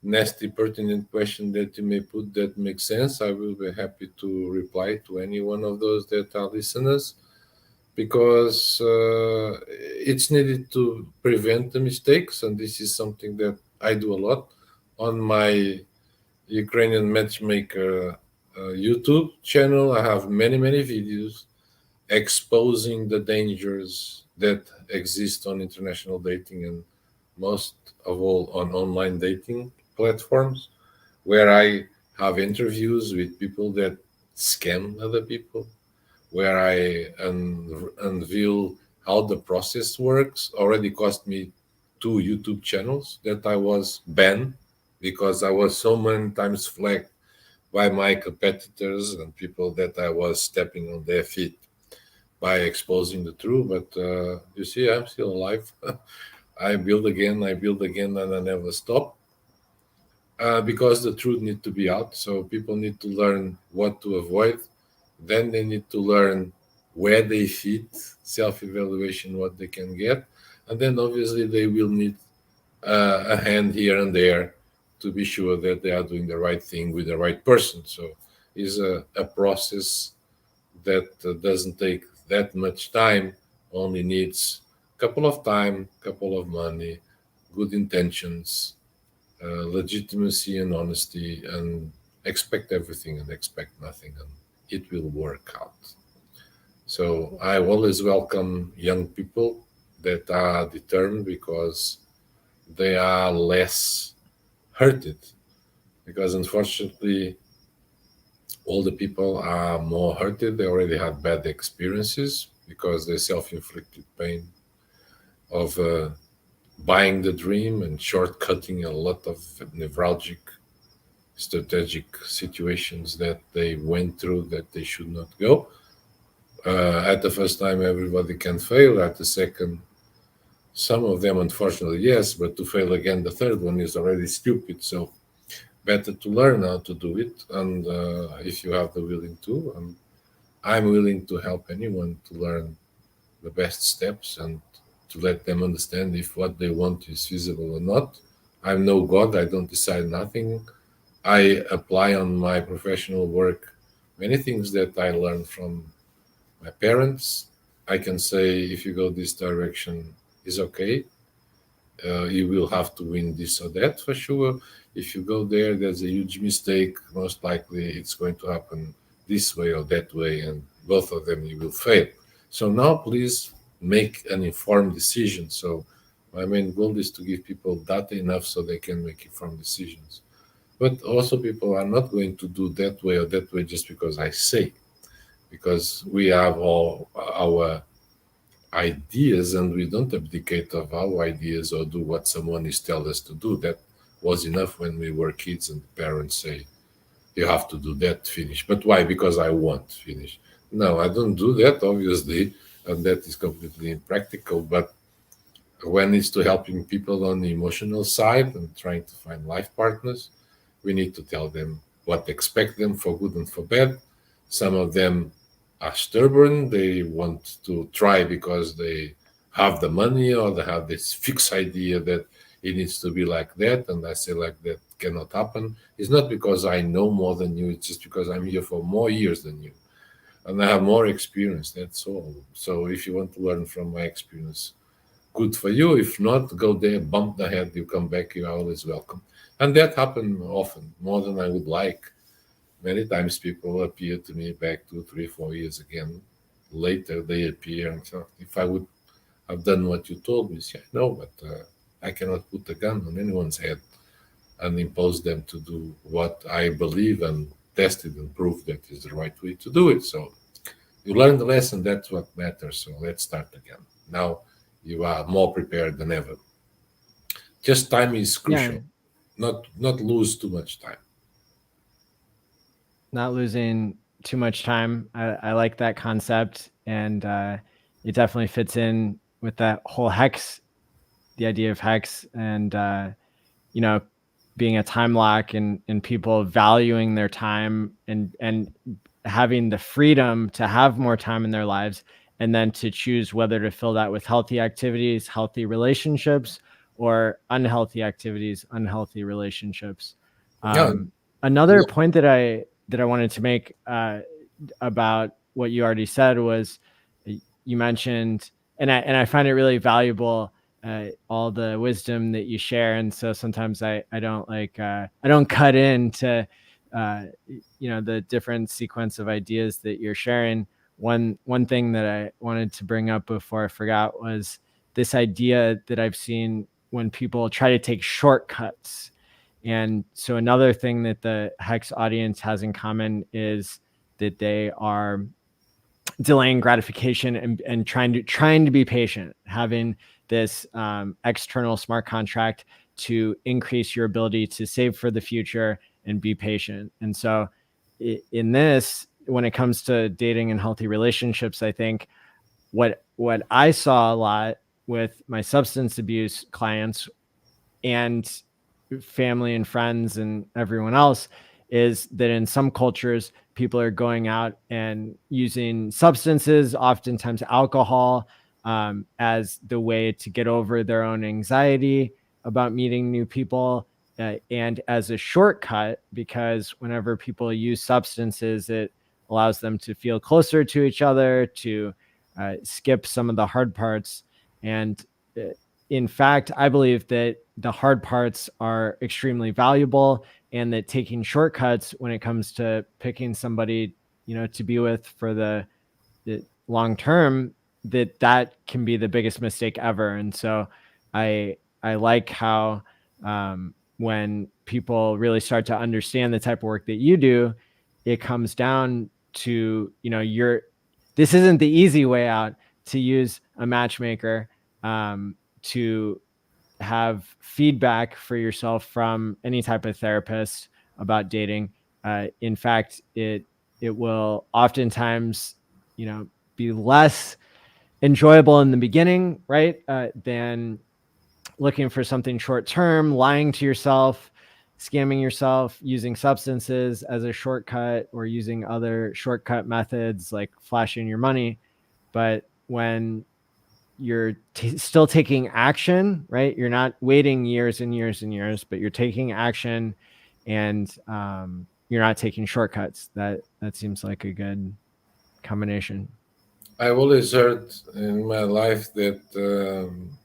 nasty, pertinent question that you may put that makes sense. I will be happy to reply to any one of those that are listeners, because it's needed to prevent the mistakes, and this is something that I do a lot on my Ukrainian matchmaker YouTube channel. I have many videos exposing the dangers that exist on international dating, and most of all on online dating platforms, where I have interviews with people that scam other people, where I unveil how the process works. Already cost me 2 YouTube channels that I was banned because I was so many times flagged by my competitors and people that I was stepping on their feet by exposing the truth. But you see, I'm still alive. I build again, and I never stop. Because the truth needs to be out. So people need to learn what to avoid. Then they need to learn where they fit, self-evaluation, what they can get. And then obviously they will need a hand here and there to be sure that they are doing the right thing with the right person. So it's a process that doesn't take that much time, only needs a couple of time, couple of money, good intentions, legitimacy and honesty, and expect everything and expect nothing, and it will work out. So I always welcome young people that are determined because they are less hurted. Because unfortunately, older people are more hurted. They already have bad experiences because they self-inflicted pain of buying the dream and shortcutting a lot of neuralgic strategic situations that they went through that they should not go. At the first time, everybody can fail. At the second, some of them, unfortunately, yes, but to fail again, the third one is already stupid. So better to learn how to do it. And if you have the willing to, and I'm willing to help anyone to learn the best steps and to let them understand if what they want is feasible or not. I'm no God. I don't decide nothing. I apply on my professional work many things that I learned from my parents. I can say, if you go this direction, is okay. You will have to win this or that for sure. If you go there, there's a huge mistake. Most likely, it's going to happen this way or that way, and both of them you will fail. So now, please make an informed decision. So my main goal is to give people data enough so they can make informed decisions. But also, people are not going to do that way or that way just because I say, because we have all our ideas and we don't abdicate of our ideas or do what someone is telling us to do. That was enough when we were kids and the parents say, you have to do that, finish. But why? Because I want, finish. No, I don't do that, obviously, and that is completely impractical. But when it's to helping people on the emotional side and trying to find life partners, we need to tell them what to expect them for good and for bad. Some of them are stubborn. They want to try because they have the money or they have this fixed idea that it needs to be like that. And I say like that cannot happen. It's not because I know more than you. It's just because I'm here for more years than you. And I have more experience. That's all. So if you want to learn from my experience, good for you. If not, go there, bump the head, you come back, you're always welcome. And that happened often, more than I would like. Many times people appear to me back 2, 3, 4 years again. Later they appear and so if I would have done what you told me, say, no, but I cannot put a gun on anyone's head and impose them to do what I believe and tested and proved that is the right way to do it. So you learn the lesson, that's what matters. So let's start again. Now you are more prepared than ever. Just time is crucial. Not lose too much time. Not losing too much time. I like that concept, and it definitely fits in with that whole hex, the idea of hex, and being a time lock and people valuing their time and having the freedom to have more time in their lives, and then to choose whether to fill that with healthy activities, healthy relationships, or unhealthy activities, unhealthy relationships. Another point that I wanted to make about what you already said was, you mentioned, and I find it really valuable, all the wisdom that you share. And so sometimes I don't I don't cut into the different sequence of ideas that you're sharing. One thing that I wanted to bring up before I forgot was this idea that I've seen when people try to take shortcuts. And so another thing that the Hex audience has in common is that they are delaying gratification and trying to be patient, having this external smart contract to increase your ability to save for the future and be patient. And so in this, when it comes to dating and healthy relationships, I think what I saw a lot with my substance abuse clients and family and friends and everyone else is that in some cultures, people are going out and using substances, oftentimes alcohol, as the way to get over their own anxiety about meeting new people, and as a shortcut, because whenever people use substances, it allows them to feel closer to each other, to skip some of the hard parts. And in fact, I believe that the hard parts are extremely valuable, and that taking shortcuts when it comes to picking somebody, to be with for the long term, that can be the biggest mistake ever. And so I like how when people really start to understand the type of work that you do, it comes down to, this isn't the easy way out to use a matchmaker, to have feedback for yourself from any type of therapist about dating. In fact, it will oftentimes, be less enjoyable in the beginning, right? Than looking for something short term, lying to yourself, scamming yourself, using substances as a shortcut, or using other shortcut methods like flashing your money. But when you're still taking action, right? You're not waiting years and years and years, but you're taking action, and you're not taking shortcuts. That seems like a good combination. I've always heard in my life that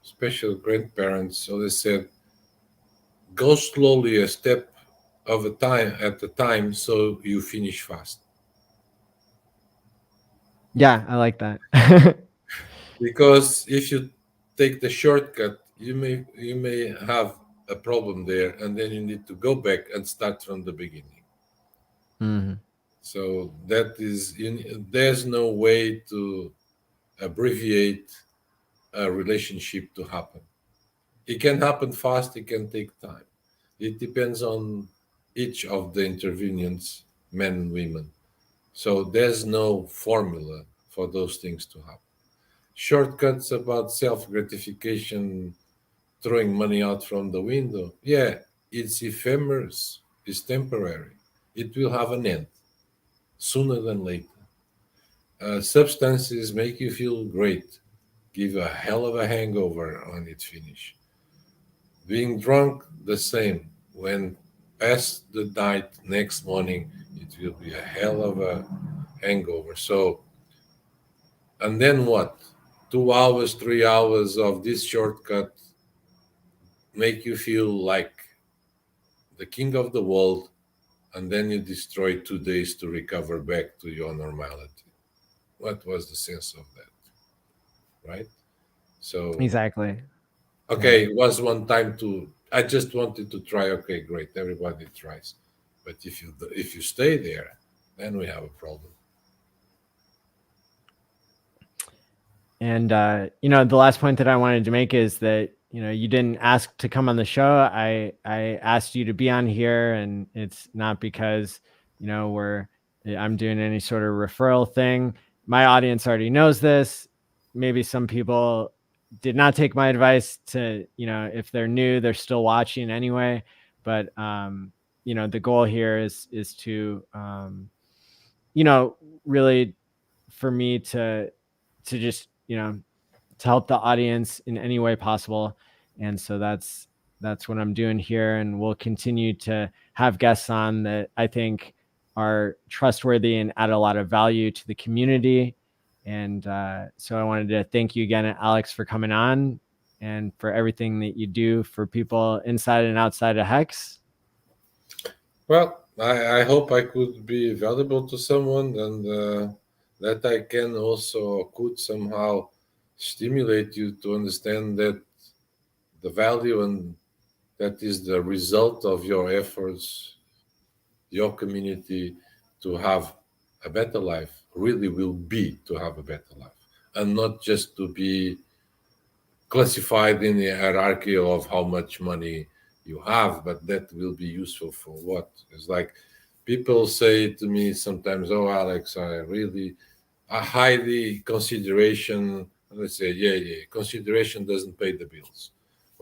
special grandparents always said, "Go slowly, a step of a time at a time, so you finish fast." Yeah, I like that. Because if you take the shortcut, you may have a problem there, and then you need to go back and start from the beginning. Mhm. So there's no way to abbreviate a relationship to happen. It can happen fast, it can take time. It depends on each of the intervenants, men and women. So there's no formula for those things to happen. Shortcuts about self gratification, throwing money out from the window. Yeah, it's ephemeral, it's temporary. It will have an end sooner than later. Substances make you feel great, give a hell of a hangover when it's finished. Being drunk, the same. When past the night, next morning, it will be a hell of a hangover. So, and then what? 2 hours, 3 hours of this shortcut make you feel like the king of the world, and then you destroy 2 days to recover back to your normality. What was the sense of that, right? So, Exactly. okay, it was one time I just wanted to try. Okay, great, everybody tries, but if you stay there, then we have a problem. And the last point that I wanted to make is that you didn't ask to come on the show. I asked you to be on here, and it's not because I'm doing any sort of referral thing. My audience already knows this. Maybe some people did not take my advice to, if they're new, they're still watching anyway. But the goal here is to really, for me to just to help the audience in any way possible. And so that's what I'm doing here, and we'll continue to have guests on that I think are trustworthy and add a lot of value to the community. And so I wanted to thank you again, Alex, for coming on and for everything that you do for people inside and outside of Hex. Well, I hope I could be valuable to someone, and that I can also could somehow stimulate you to understand that the value and that is the result of your efforts, your community to have a better life really will be to have a better life, and not just to be classified in the hierarchy of how much money you have, but that will be useful for what? It's like people say to me sometimes, "Oh, Alex, I highly consideration." And I say, yeah, consideration doesn't pay the bills.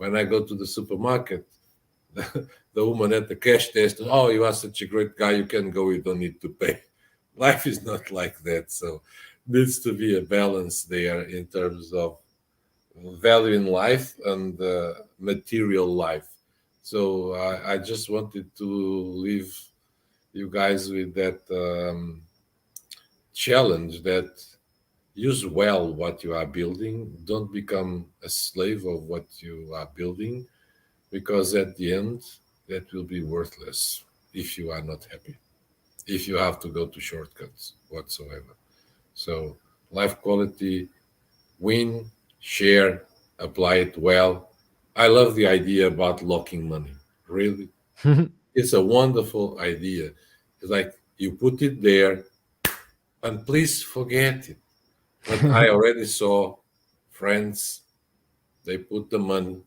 When I go to the supermarket, the woman at the cash desk, "Oh, you are such a great guy, you can go, you don't need to pay." Life is not like that. So needs to be a balance there in terms of value in life and material life. So I just wanted to leave you guys with that challenge, that use well what you are building. Don't become a slave of what you are building, because at the end, that will be worthless if you are not happy, if you have to go to shortcuts whatsoever. So, life quality, win, share, apply it well. I love the idea about locking money. Really, it's a wonderful idea. It's like you put it there and please forget it. But I already saw friends, they put the money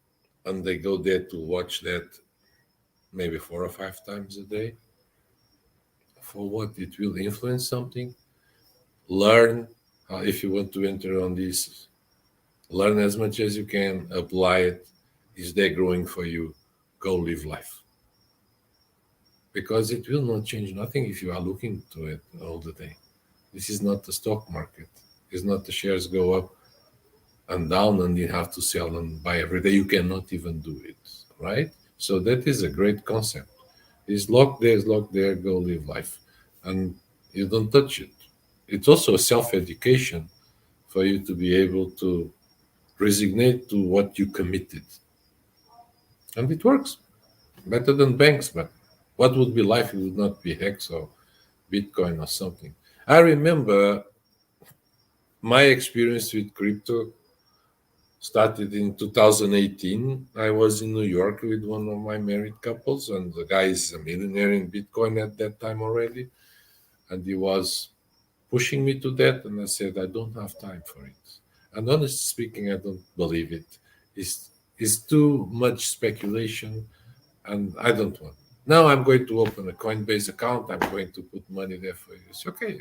and they go there to watch that maybe 4 or 5 times a day. For what? It will influence something. Learn if you want to enter on this, learn as much as you can, apply it. Is there growing for you? Go live life. Because it will not change nothing if you are looking to it all the day. This is not the stock market. It's not the shares go up and down and you have to sell and buy every day. You cannot even do it, right? So that is a great concept. It's locked there, go live life. And you don't touch it. It's also a self-education for you to be able to resignate to what you committed. And it works better than banks, but what would be life if it would not be Hex or Bitcoin or something? I remember my experience with crypto started in 2018. I was in New York with one of my married couples, and the guy is a millionaire in Bitcoin at that time already. And he was pushing me to that, and I said, I don't have time for it. And honestly speaking, I don't believe it. It's too much speculation, and I don't want. Now I'm going to open a Coinbase account. I'm going to put money there for you. It's okay.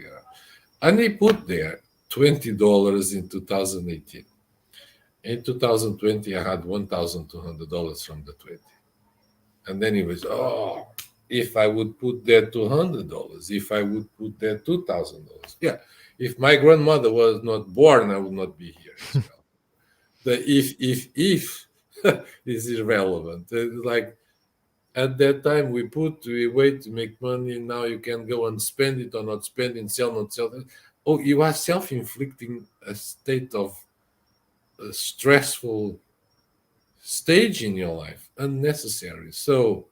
And he put there $20 in 2018. In 2020, I had $1,200 from the 20. And then he was, oh, if I would put there $200, if I would put there $2,000. Yeah, if my grandmother was not born, I would not be here as well. The if is irrelevant. It's like at that time we wait to make money. Now you can go and spend it or not spend it, sell, not sell. Oh, you are self-inflicting a state of a stressful stage in your life, unnecessary. So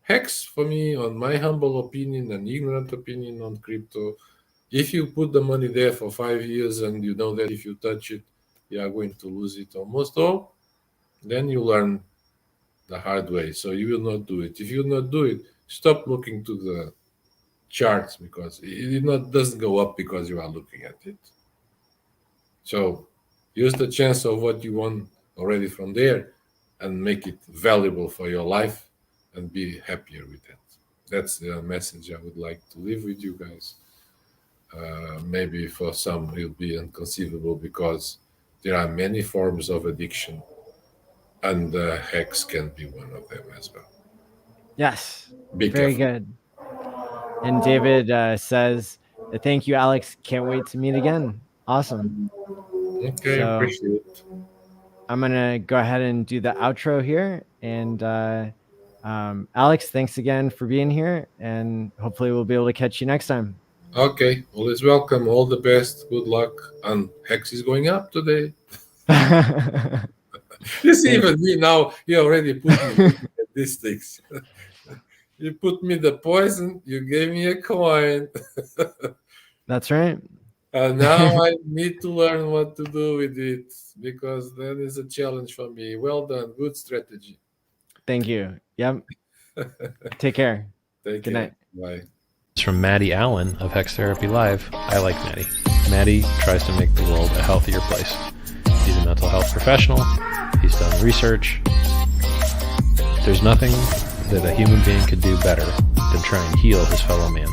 Hex, for me, on my humble opinion and ignorant opinion on crypto, if you put the money there for 5 years and you know that if you touch it, you are going to lose it almost all, then you learn the hard way. So you will not do it. If you will not do it, stop looking to the charts, because it doesn't go up because you are looking at it. So use the chance of what you want already from there and make it valuable for your life and be happier with that. That's the message I would like to leave with you guys. Maybe for some it will be inconceivable because there are many forms of addiction, and Hex can be one of them as well. Yes, Be very careful. good. And David says, thank you, Alex. Can't wait to meet again. Awesome. Okay, So appreciate it. I'm going to go ahead and do the outro here. And Alex, thanks again for being here. And hopefully we'll be able to catch you next time. Okay, always welcome. All the best. Good luck. And Hex is going up today. You see, even me now, you already put me at these things. You put me the poison, you gave me a coin. That's right. And now I need to learn what to do with it, because that is a challenge for me. Well done. Good strategy. Thank you. Yep. Take care. Good night. Bye. It's from Maddie ALLin of Hex Therapy Live. I like Maddie. Maddie tries to make the world a healthier place. He's a mental health professional. He's done research. There's nothing that a human being could do better than try and heal his fellow man.